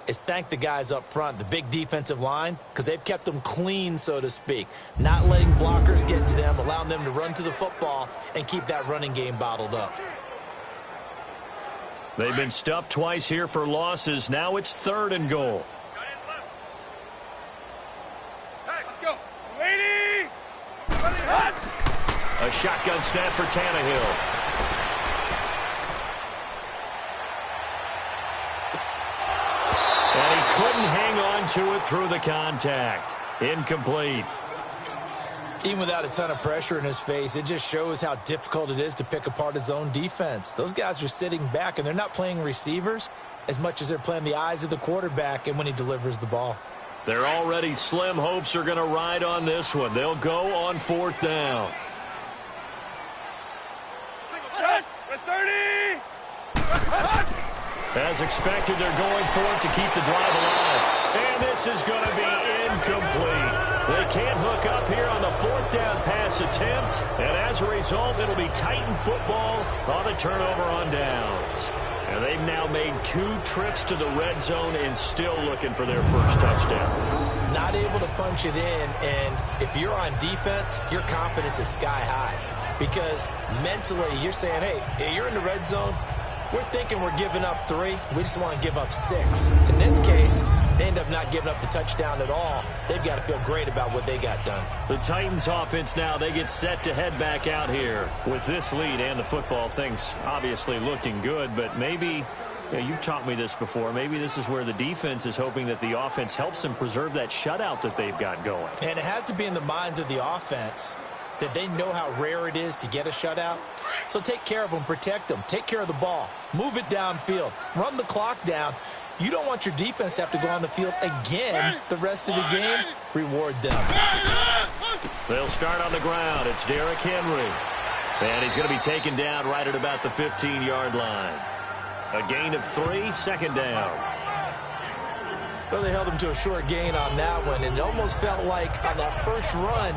B: is thank the guys up front, the big defensive line, because they've kept them clean, so to speak. Not letting blockers get to them, allowing them to run to the football and keep that running game bottled up.
A: They've been stuffed twice here for losses. Now it's 3rd and goal.
E: Let's go. Waiting. Ready, hot.
A: A shotgun snap for Tannehill. And he couldn't hang on to it through the contact. Incomplete.
B: Even without a ton of pressure in his face, it just shows how difficult it is to pick apart his own defense. Those guys are sitting back, and they're not playing receivers as much as they're playing the eyes of the quarterback and when he delivers the ball.
A: Their already slim hopes are going to ride on this one. They'll go on 4th down.
E: With 30.
A: As expected, they're going for it to keep the drive alive. And this is going to be incomplete. They can't hook up here on the 4th down pass attempt. And as a result, it'll be Titan football on the turnover on downs. And they've now made 2 trips to the red zone and still looking for their first touchdown.
B: Not able to punch it in, and if you're on defense, your confidence is sky high. Because mentally, you're saying, hey, you're in the red zone. We're thinking we're giving up 3. We just want to give up 6. In this case, they end up not giving up the touchdown at all. They've got to feel great about what they got done.
A: The Titans offense now, they get set to head back out here. With this lead and the football, things obviously looking good, but maybe, you've taught me this before, maybe this is where the defense is hoping that the offense helps them preserve that shutout that they've got going.
B: And it has to be in the minds of the offense that they know how rare it is to get a shutout. So take care of them, protect them, take care of the ball, move it downfield, run the clock down. You don't want your defense to have to go on the field again the rest of the game. Reward them.
A: They'll start on the ground. It's Derrick Henry. And he's going to be taken down right at about the 15-yard line. A gain of 3, 2nd down.
B: Well, they held him to a short gain on that one, and it almost felt like on that first run,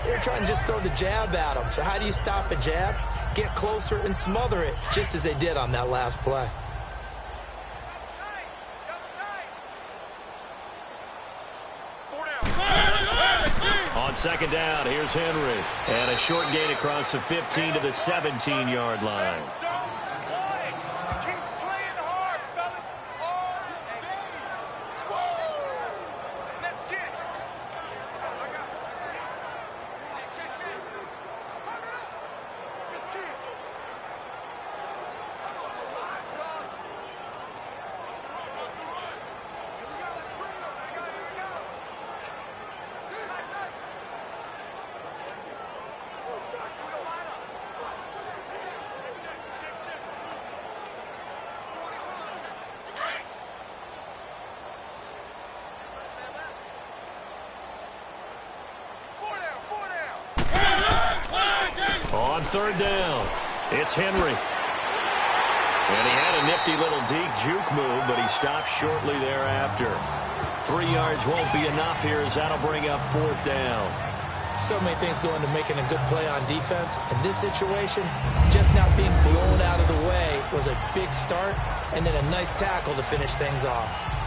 B: they were trying to just throw the jab at him. So how do you stop a jab? Get closer and smother it, just as they did on that last play.
A: On 2nd down, here's Henry. And a short gain across the 15 to the 17-yard line. On third down, it's Henry. And he had a nifty little deep juke move, but he stopped shortly thereafter. 3 yards won't be enough here as that'll bring up fourth down.
B: So many things go into making a good play on defense. In this situation, just not being blown out of the way was a big start, and then a nice tackle to finish things off.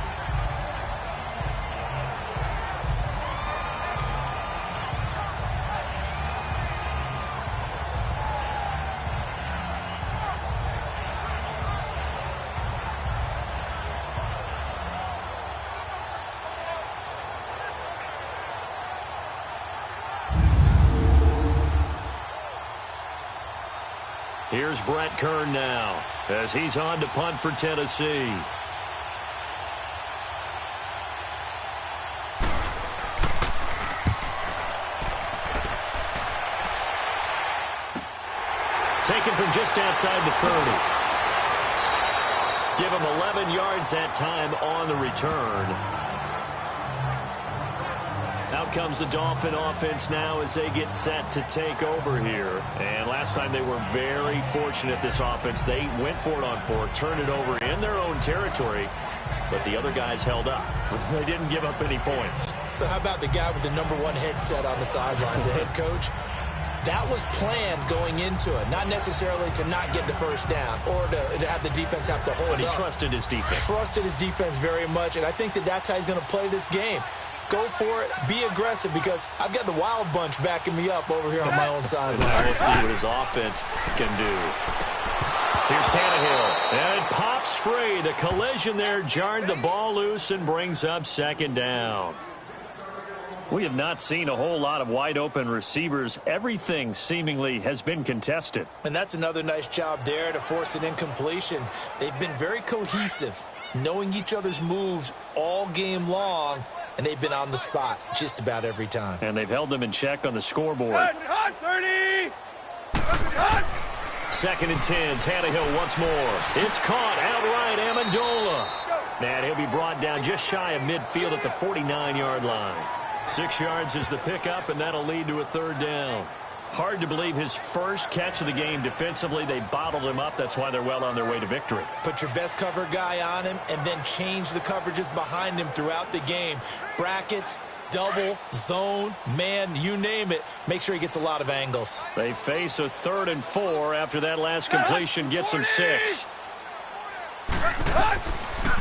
A: Here's Brett Kern now as he's on to punt for Tennessee. Taken from just outside the 30. Give him 11 yards that time on the return. Out comes the Dolphin offense now as they get set to take over here. And last time they were very fortunate, this offense. They went for it on fourth, turned it over in their own territory, but the other guys held up. They didn't give up any points.
B: So how about the guy with the #1 headset on the sidelines, the head coach? That was planned going into it, not necessarily to not get the first down or to have the defense have to hold up.
A: But he trusted his defense.
B: Trusted his defense very much, and I think that's how he's going to play this game. Go for it. Be aggressive, because I've got the wild bunch backing me up over here on my own sideline.
A: We'll see what his offense can do. Here's Tannehill, and it pops free. The collision there jarred the ball loose and brings up second down. We have not seen a whole lot of wide-open receivers. Everything seemingly has been contested.
B: And that's another nice job there to force an incompletion. They've been very cohesive, knowing each other's moves all game long, and they've been on the spot just about every time.
A: And they've held them in check on the scoreboard.
E: 30!
A: 2nd and 10, Tannehill once more. It's caught outright, Amendola. And he'll be brought down just shy of midfield at the 49-yard line. 6 yards is the pickup, and that'll lead to a third down. Hard to believe his first catch of the game defensively. They bottled him up. That's why they're well on their way to victory.
B: Put your best cover guy on him and then change the coverages behind him throughout the game. Brackets, double, zone, man, you name it. Make sure he gets a lot of angles.
A: They face a 3rd and 4 after that last completion gets them 6.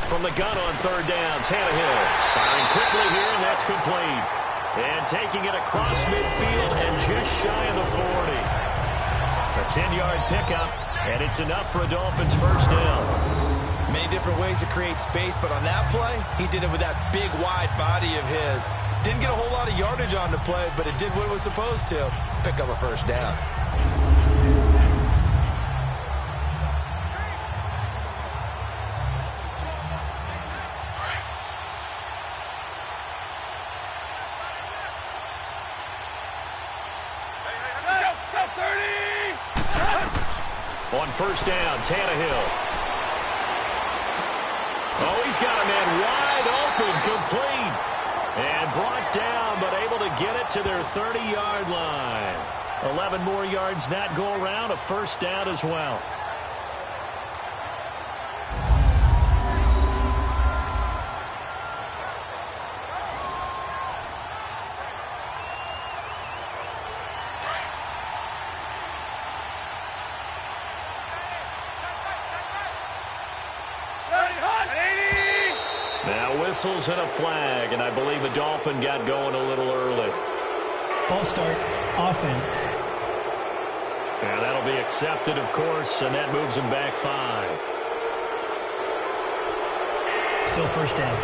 A: From the gun on third down, Tannehill firing quickly here, and that's complete. And taking it across midfield and just shy of the 40. A 10-yard pickup, and it's enough for a Dolphins first down.
B: Many different ways to create space, but on that play, he did it with that big, wide body of his. Didn't get a whole lot of yardage on the play, but it did what it was supposed to. Pick up a first down.
A: On first down, Tannehill. Oh, he's got a man wide open, complete. And brought down, but able to get it to their 30-yard line. 11 more yards that go around, a first down as well. Whistles and a flag, and I believe the Dolphin got going a little early.
D: False start, offense.
A: And that'll be accepted, of course, and that moves them back 5.
D: Still first down.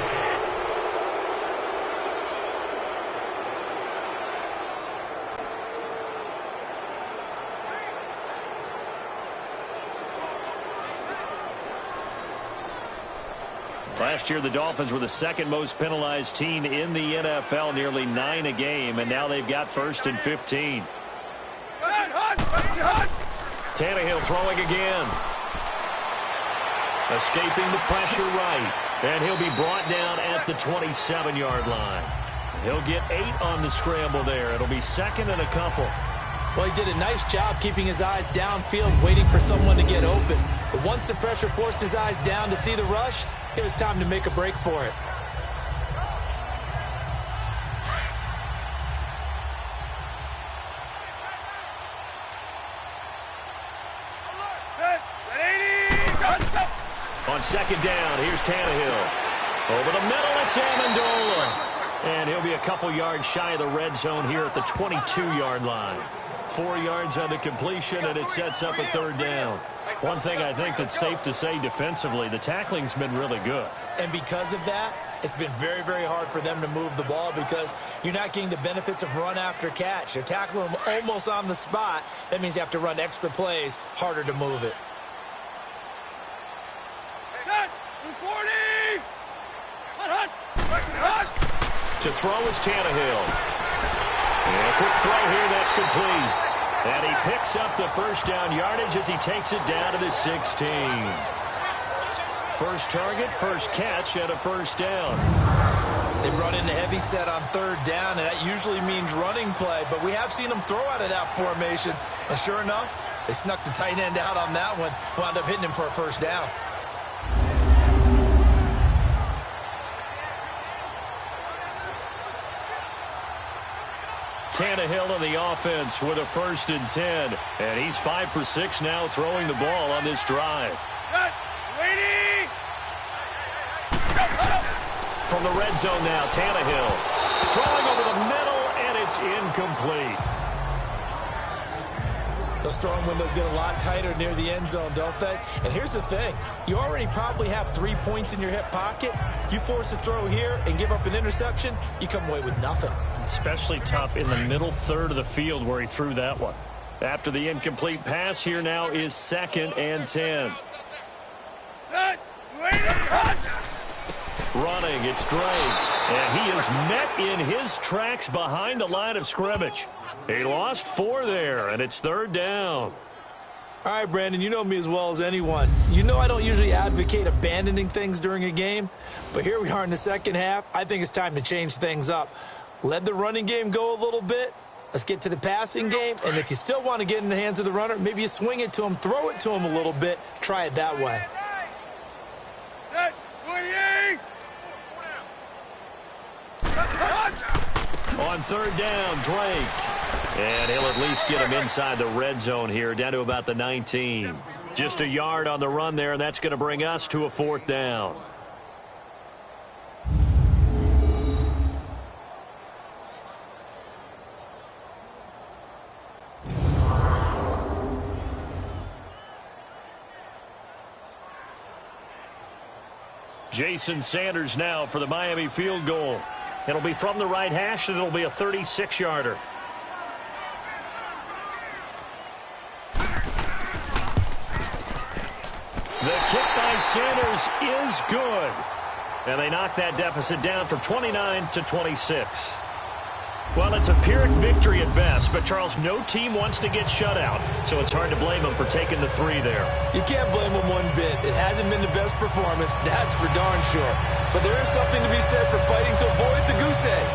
A: Last year, the Dolphins were the 2nd most penalized team in the NFL, nearly 9 a game, and now they've got 1st and 15. Tannehill throwing again. Escaping the pressure right, and he'll be brought down at the 27-yard line. He'll get 8 on the scramble there. It'll be 2nd and a couple.
B: Well, he did a nice job keeping his eyes downfield, waiting for someone to get open. But once the pressure forced his eyes down to see the rush, it was time to make a break for it.
A: On second down, here's Tannehill. Over the middle, it's Amendola. And he'll be a couple yards shy of the red zone here at the 22-yard line. 4 yards on the completion, and it sets up a third down. One thing I think that's safe to say defensively, the tackling's been really good.
B: And because of that, it's been very, very hard for them to move the ball because you're not getting the benefits of run after catch. You're tackling them almost on the spot. That means you have to run extra plays, harder to move it.
A: To throw is Tannehill. And a quick throw here, that's complete. And he picks up the first down yardage as he takes it down to the 16. First target, first catch, and a first down.
B: They brought in a heavy set on third down, and that usually means running play, but we have seen them throw out of that formation. And sure enough, they snuck the tight end out on that one, wound up hitting him for a first down.
A: Tannehill on the offense with a 1st and 10. And he's 5 for 6 now throwing the ball on this drive. From the red zone now, Tannehill throwing over the middle, and it's incomplete.
B: Those throwing windows get a lot tighter near the end zone, don't they? And here's the thing. You already probably have 3 points in your hip pocket. You force a throw here and give up an interception, you come away with nothing.
A: Especially tough in the middle third of the field where he threw that one. After the incomplete pass, here now is 2nd and 10. Running, it's Drake. And he is met in his tracks behind the line of scrimmage. He lost 4 there, and it's 3rd down.
B: All right, Brandon, you know me as well as anyone. You know I don't usually advocate abandoning things during a game, but here we are in the second half. I think it's time to change things up. Let the running game go a little bit. Let's get to the passing game, and if you still want to get in the hands of the runner, maybe you swing it to him, throw it to him a little bit, try it that way.
A: On 3rd down, Drake. And he'll at least get him inside the red zone here, down to about the 19. Just a yard on the run there, and that's going to bring us to a 4th down. Jason Sanders now for the Miami field goal. It'll be from the right hash, and it'll be a 36-yarder. The kick by Sanders is good. And they knock that deficit down from 29 to 26. Well, it's a Pyrrhic victory at best, but, Charles, no team wants to get shut out, so it's hard to blame them for taking the 3 there.
B: You can't blame them one bit. It hasn't been the best performance, that's for darn sure. But there is something to be said for fighting to avoid the goose egg,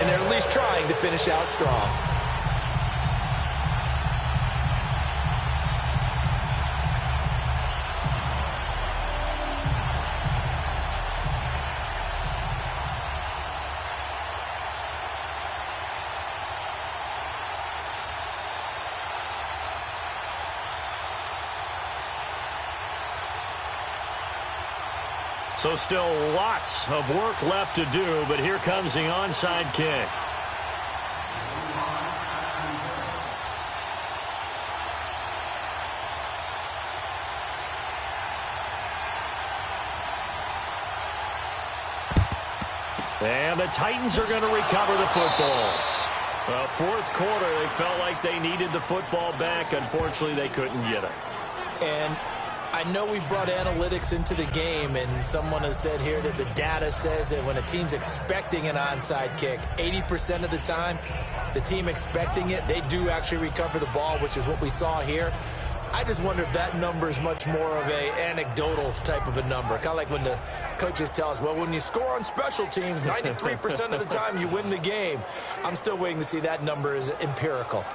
B: and they're at least trying to finish out strong.
A: So still lots of work left to do, but here comes the onside kick. And the Titans are going to recover the football. Fourth quarter, they felt like they needed the football back. Unfortunately, they couldn't get it.
B: And I know we brought analytics into the game, and someone has said here that the data says that when a team's expecting an onside kick, 80% of the time, the team expecting it, they do actually recover the ball, which is what we saw here. I just wonder if that number is much more of a anecdotal type of a number. Kind of like when the coaches tell us, well, when you score on special teams, 93% of the time you win the game. I'm still waiting to see that number is empirical.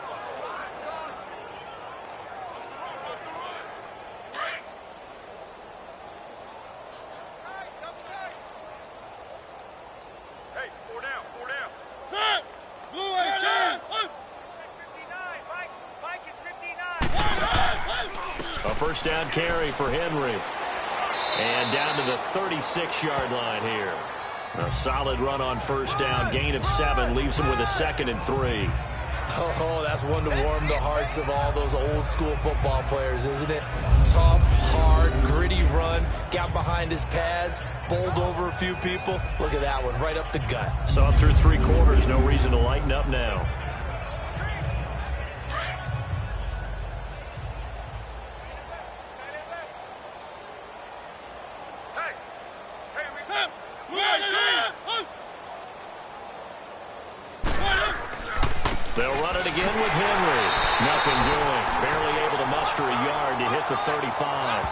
A: first down carry for Henry. And down to the 36-yard line here. A solid run on first down. Gain of 7 leaves him with a 2nd and 3.
B: Oh, that's one to warm the hearts of all those old-school football players, isn't it? Tough, hard, gritty run. Got behind his pads, bowled over a few people. Look at that one, right up the gut.
A: Saw through 3 quarters. No reason to lighten up now. They'll run it again with Henry. Nothing doing. Barely able to muster a yard to hit the 35.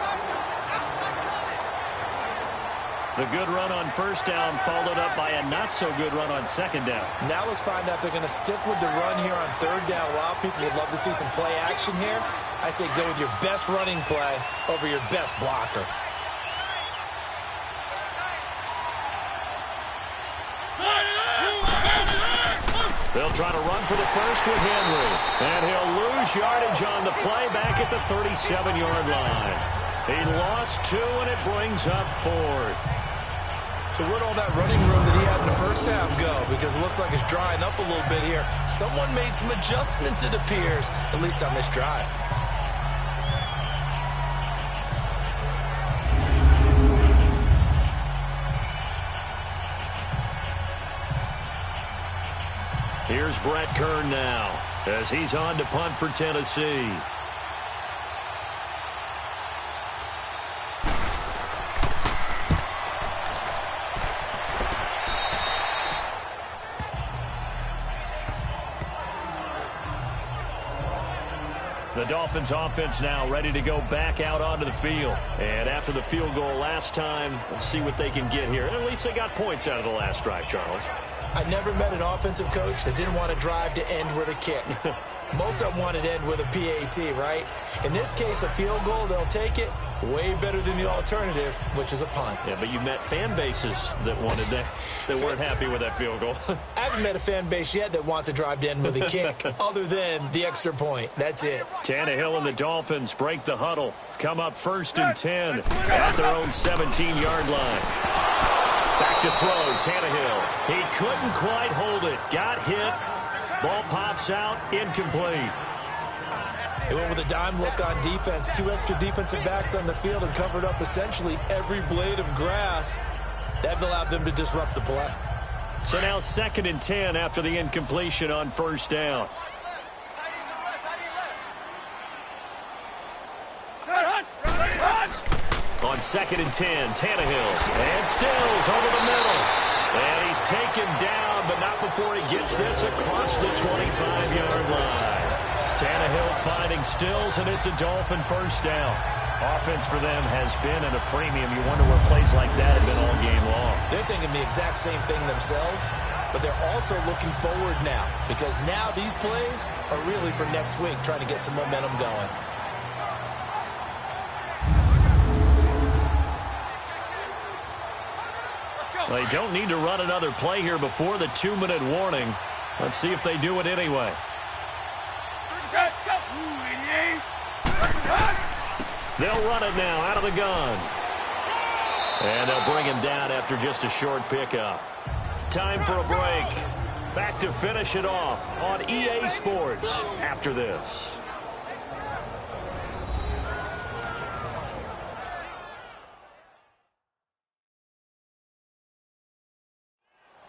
A: The good run on first down followed up by a not-so-good run on second down.
B: Now let's find out if they're going to stick with the run here on third down. A lot of people would love to see some play action here. I say go with your best running play over your best blocker.
A: They'll try to run for the first with Henry. And he'll lose yardage on the play back at the 37-yard line. He lost 2, and it brings up 4th.
B: So where'd all that running room that he had in the first half go? Because it looks like it's drying up a little bit here. Someone made some adjustments, it appears, at least on this drive.
A: Here's Brett Kern now as he's on to punt for Tennessee. The Dolphins offense now ready to go back out onto the field. And after the field goal last time, we'll see what they can get here. At least they got points out of the last drive, Charles.
B: I never met an offensive coach that didn't want to drive to end with a kick. Most of them wanted to end with a PAT, right? In this case, a field goal, they'll take it. Way better than the alternative, which is a punt.
A: Yeah, but you met fan bases that wanted that weren't happy with that field goal.
B: I haven't met a fan base yet that wants to drive to end with a kick, other than the extra point. That's it.
A: Tannehill and the Dolphins break the huddle. Come up 1st and 10 at their own 17-yard line. Back to throw, Tannehill. He couldn't quite hold it. Got hit. Ball pops out, incomplete.
B: They went with a dime look on defense. 2 extra defensive backs on the field and covered up essentially every blade of grass. That allowed them to disrupt the play.
A: So now 2nd and 10 after the incompletion on first down. On 2nd and 10, Tannehill. And Stills over the middle. And he's taken down, but not before he gets this across the 25-yard line. Tannehill finding Stills, and it's a Dolphin first down. Offense for them has been at a premium. You wonder where plays like that have been all game long.
B: They're thinking the exact same thing themselves, but they're also looking forward now, because now these plays are really for next week, trying to get some momentum going.
A: They don't need to run another play here before the 2-minute warning. Let's see if they do it anyway. They'll run it now out of the gun. And they'll bring him down after just a short pickup. Time for a break. Back to finish it off on EA Sports after this.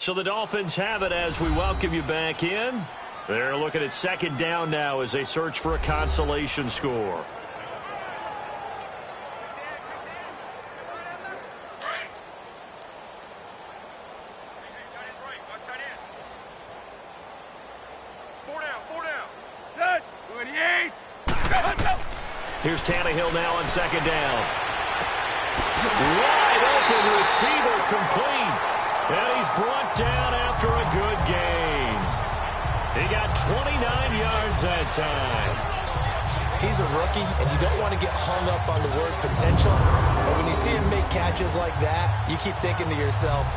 A: So the Dolphins have it as we welcome you back in. They're looking at 2nd down now as they search for a consolation score. Here's Tannehill now on 2nd down. Wide open receiver complete. And he's brought down after a good gain. He got 29 yards that time.
B: He's a rookie, and you don't want to get hung up on the word potential. But when you see him make catches like that, you keep thinking to yourself,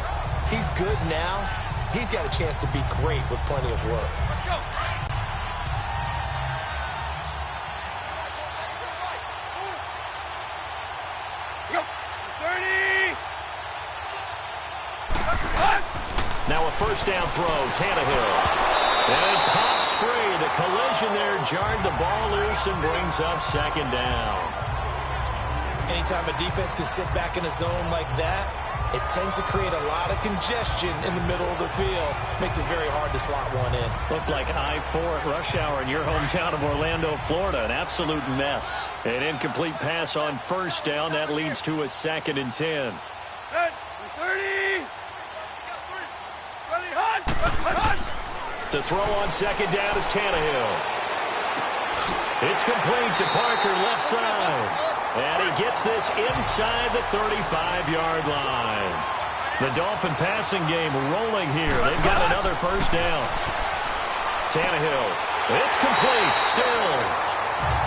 B: he's good now. He's got a chance to be great with plenty of work.
A: first down throw, Tannehill. And it pops free. The collision there jarred the ball loose and brings up second down.
B: Anytime a defense can sit back in a zone like that, it tends to create a lot of congestion in the middle of the field. Makes it very hard to slot one in.
A: Looked like I-4 at rush hour in your hometown of Orlando, Florida. An absolute mess. An incomplete pass on first down. That leads to a 2nd and 10.
E: 30. Ready, hot.
A: To throw on second down is Tannehill. It's complete to Parker, left side. And he gets this inside the 35-yard line. The Dolphin passing game rolling here. They've got another first down. Tannehill. It's complete. Stills.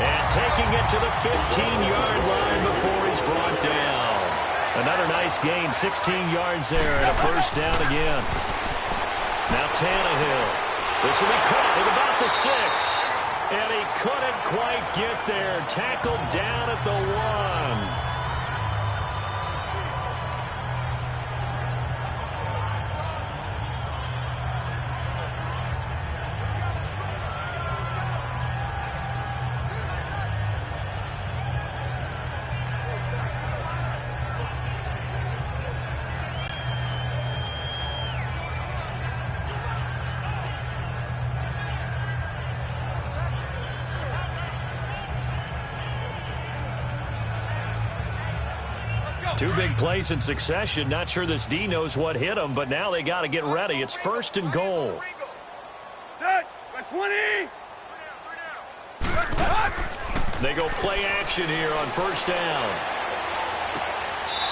A: And taking it to the 15-yard line before he's brought down. Another nice gain. 16 yards there and a first down again. Now Tannehill. This will be caught at about the 6. And he couldn't quite get there. Tackled down at the 1. Two big plays in succession. Not sure this D knows what hit him, but now they got to get ready. It's 1st and goal.
E: Set. By 20.
A: They go play action here on first down.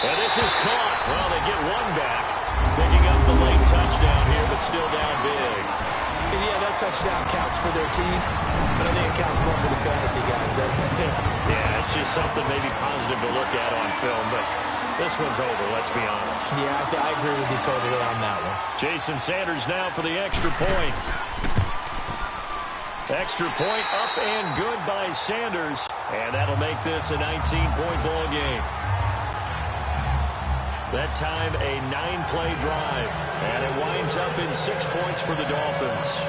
A: And this is caught. Well, they get one back. Picking up the late touchdown here, but still down big.
B: Yeah, that touchdown counts for their team, but I think it counts more for the fantasy guys, doesn't it?
A: Yeah, it's just something maybe positive to look at on film, but this one's over, let's be honest.
B: Yeah, I agree with you totally on that one.
A: Jason Sanders now for the extra point. Extra point up and good by Sanders, and that'll make this a 19-point ball game. That time a 9-play drive, and it winds up in 6 points for the Dolphins.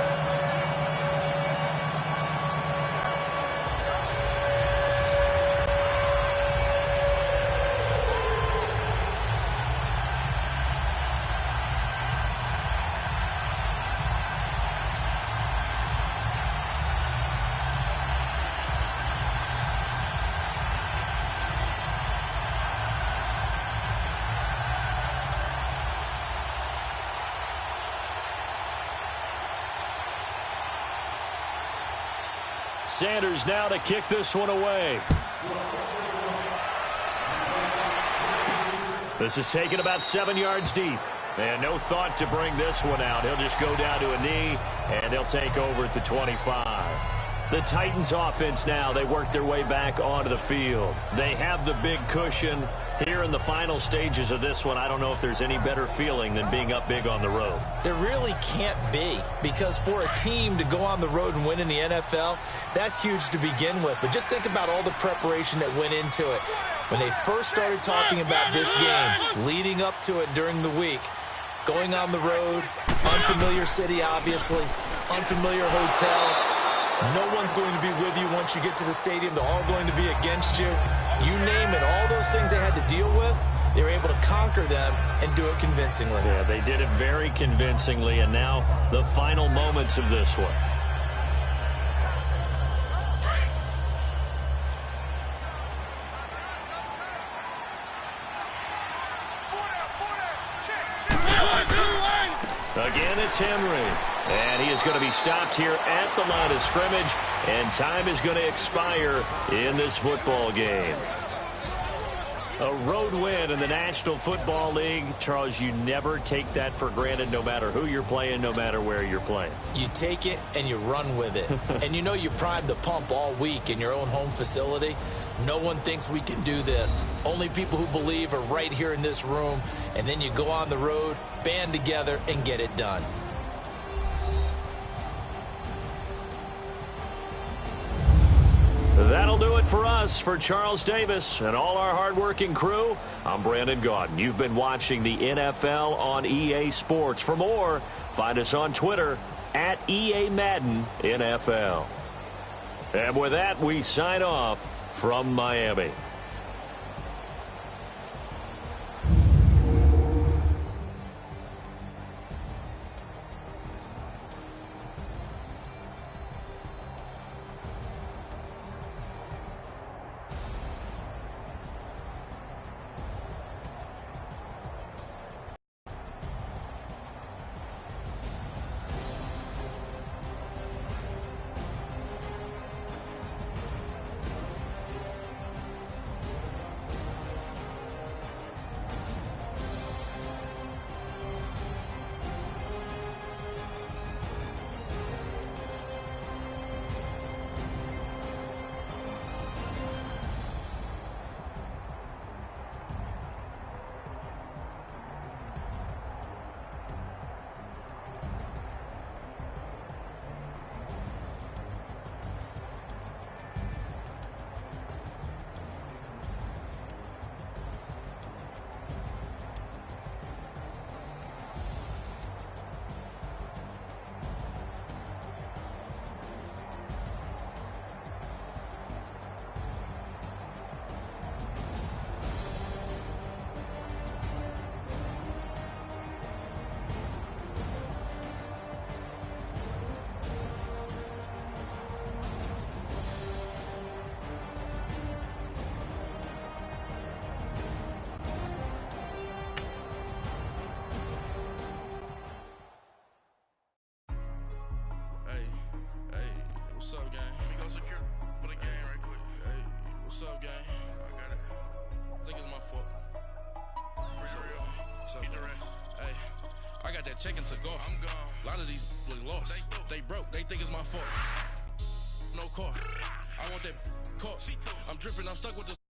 A: Sanders now to kick this one away. This is taken about 7 yards deep. And no thought to bring this one out. He'll just go down to a knee, and they'll take over at the 25. The Titans offense now, they work their way back onto the field. They have the big cushion. Here in the final stages of this one, I don't know if there's any better feeling than being up big on the road.
B: There really can't be, because for a team to go on the road and win in the NFL, that's huge to begin with. But just think about all the preparation that went into it. When they first started talking about this game, leading up to it during the week, going on the road, unfamiliar city, obviously, unfamiliar hotel. No one's going to be with you once you get to the stadium. They're all going to be against you. You name it, all those things they had to deal with, they were able to conquer them and do it convincingly.
A: Yeah, they did it very convincingly, and now the final moments of this one. Again, it's Henry. And he is going to be stopped here at the line of scrimmage. And time is going to expire in this football game. A road win in the National Football League. Charles, you never take that for granted no matter who you're playing, no matter where you're playing.
B: You take it and you run with it. And you know you primed the pump all week in your own home facility. No one thinks we can do this. Only people who believe are right here in this room. And then you go on the road, band together, and get it done.
A: That'll do it for us. For Charles Davis and all our hardworking crew, I'm Brandon Gaudin. You've been watching the NFL on EA Sports. For more, Find us on Twitter at EA Madden NFL. And with that, we sign off from Miami.
F: What's up, gang? Let me go secure for the game right quick. Hey, what's up, gang? I got it. I think it's my fault. For real. Get the rest. Hey, I got that check-in to go. I'm gone. A lot of these look lost. They broke. They think it's my fault. No car. I want that car. I'm dripping. I'm stuck with this.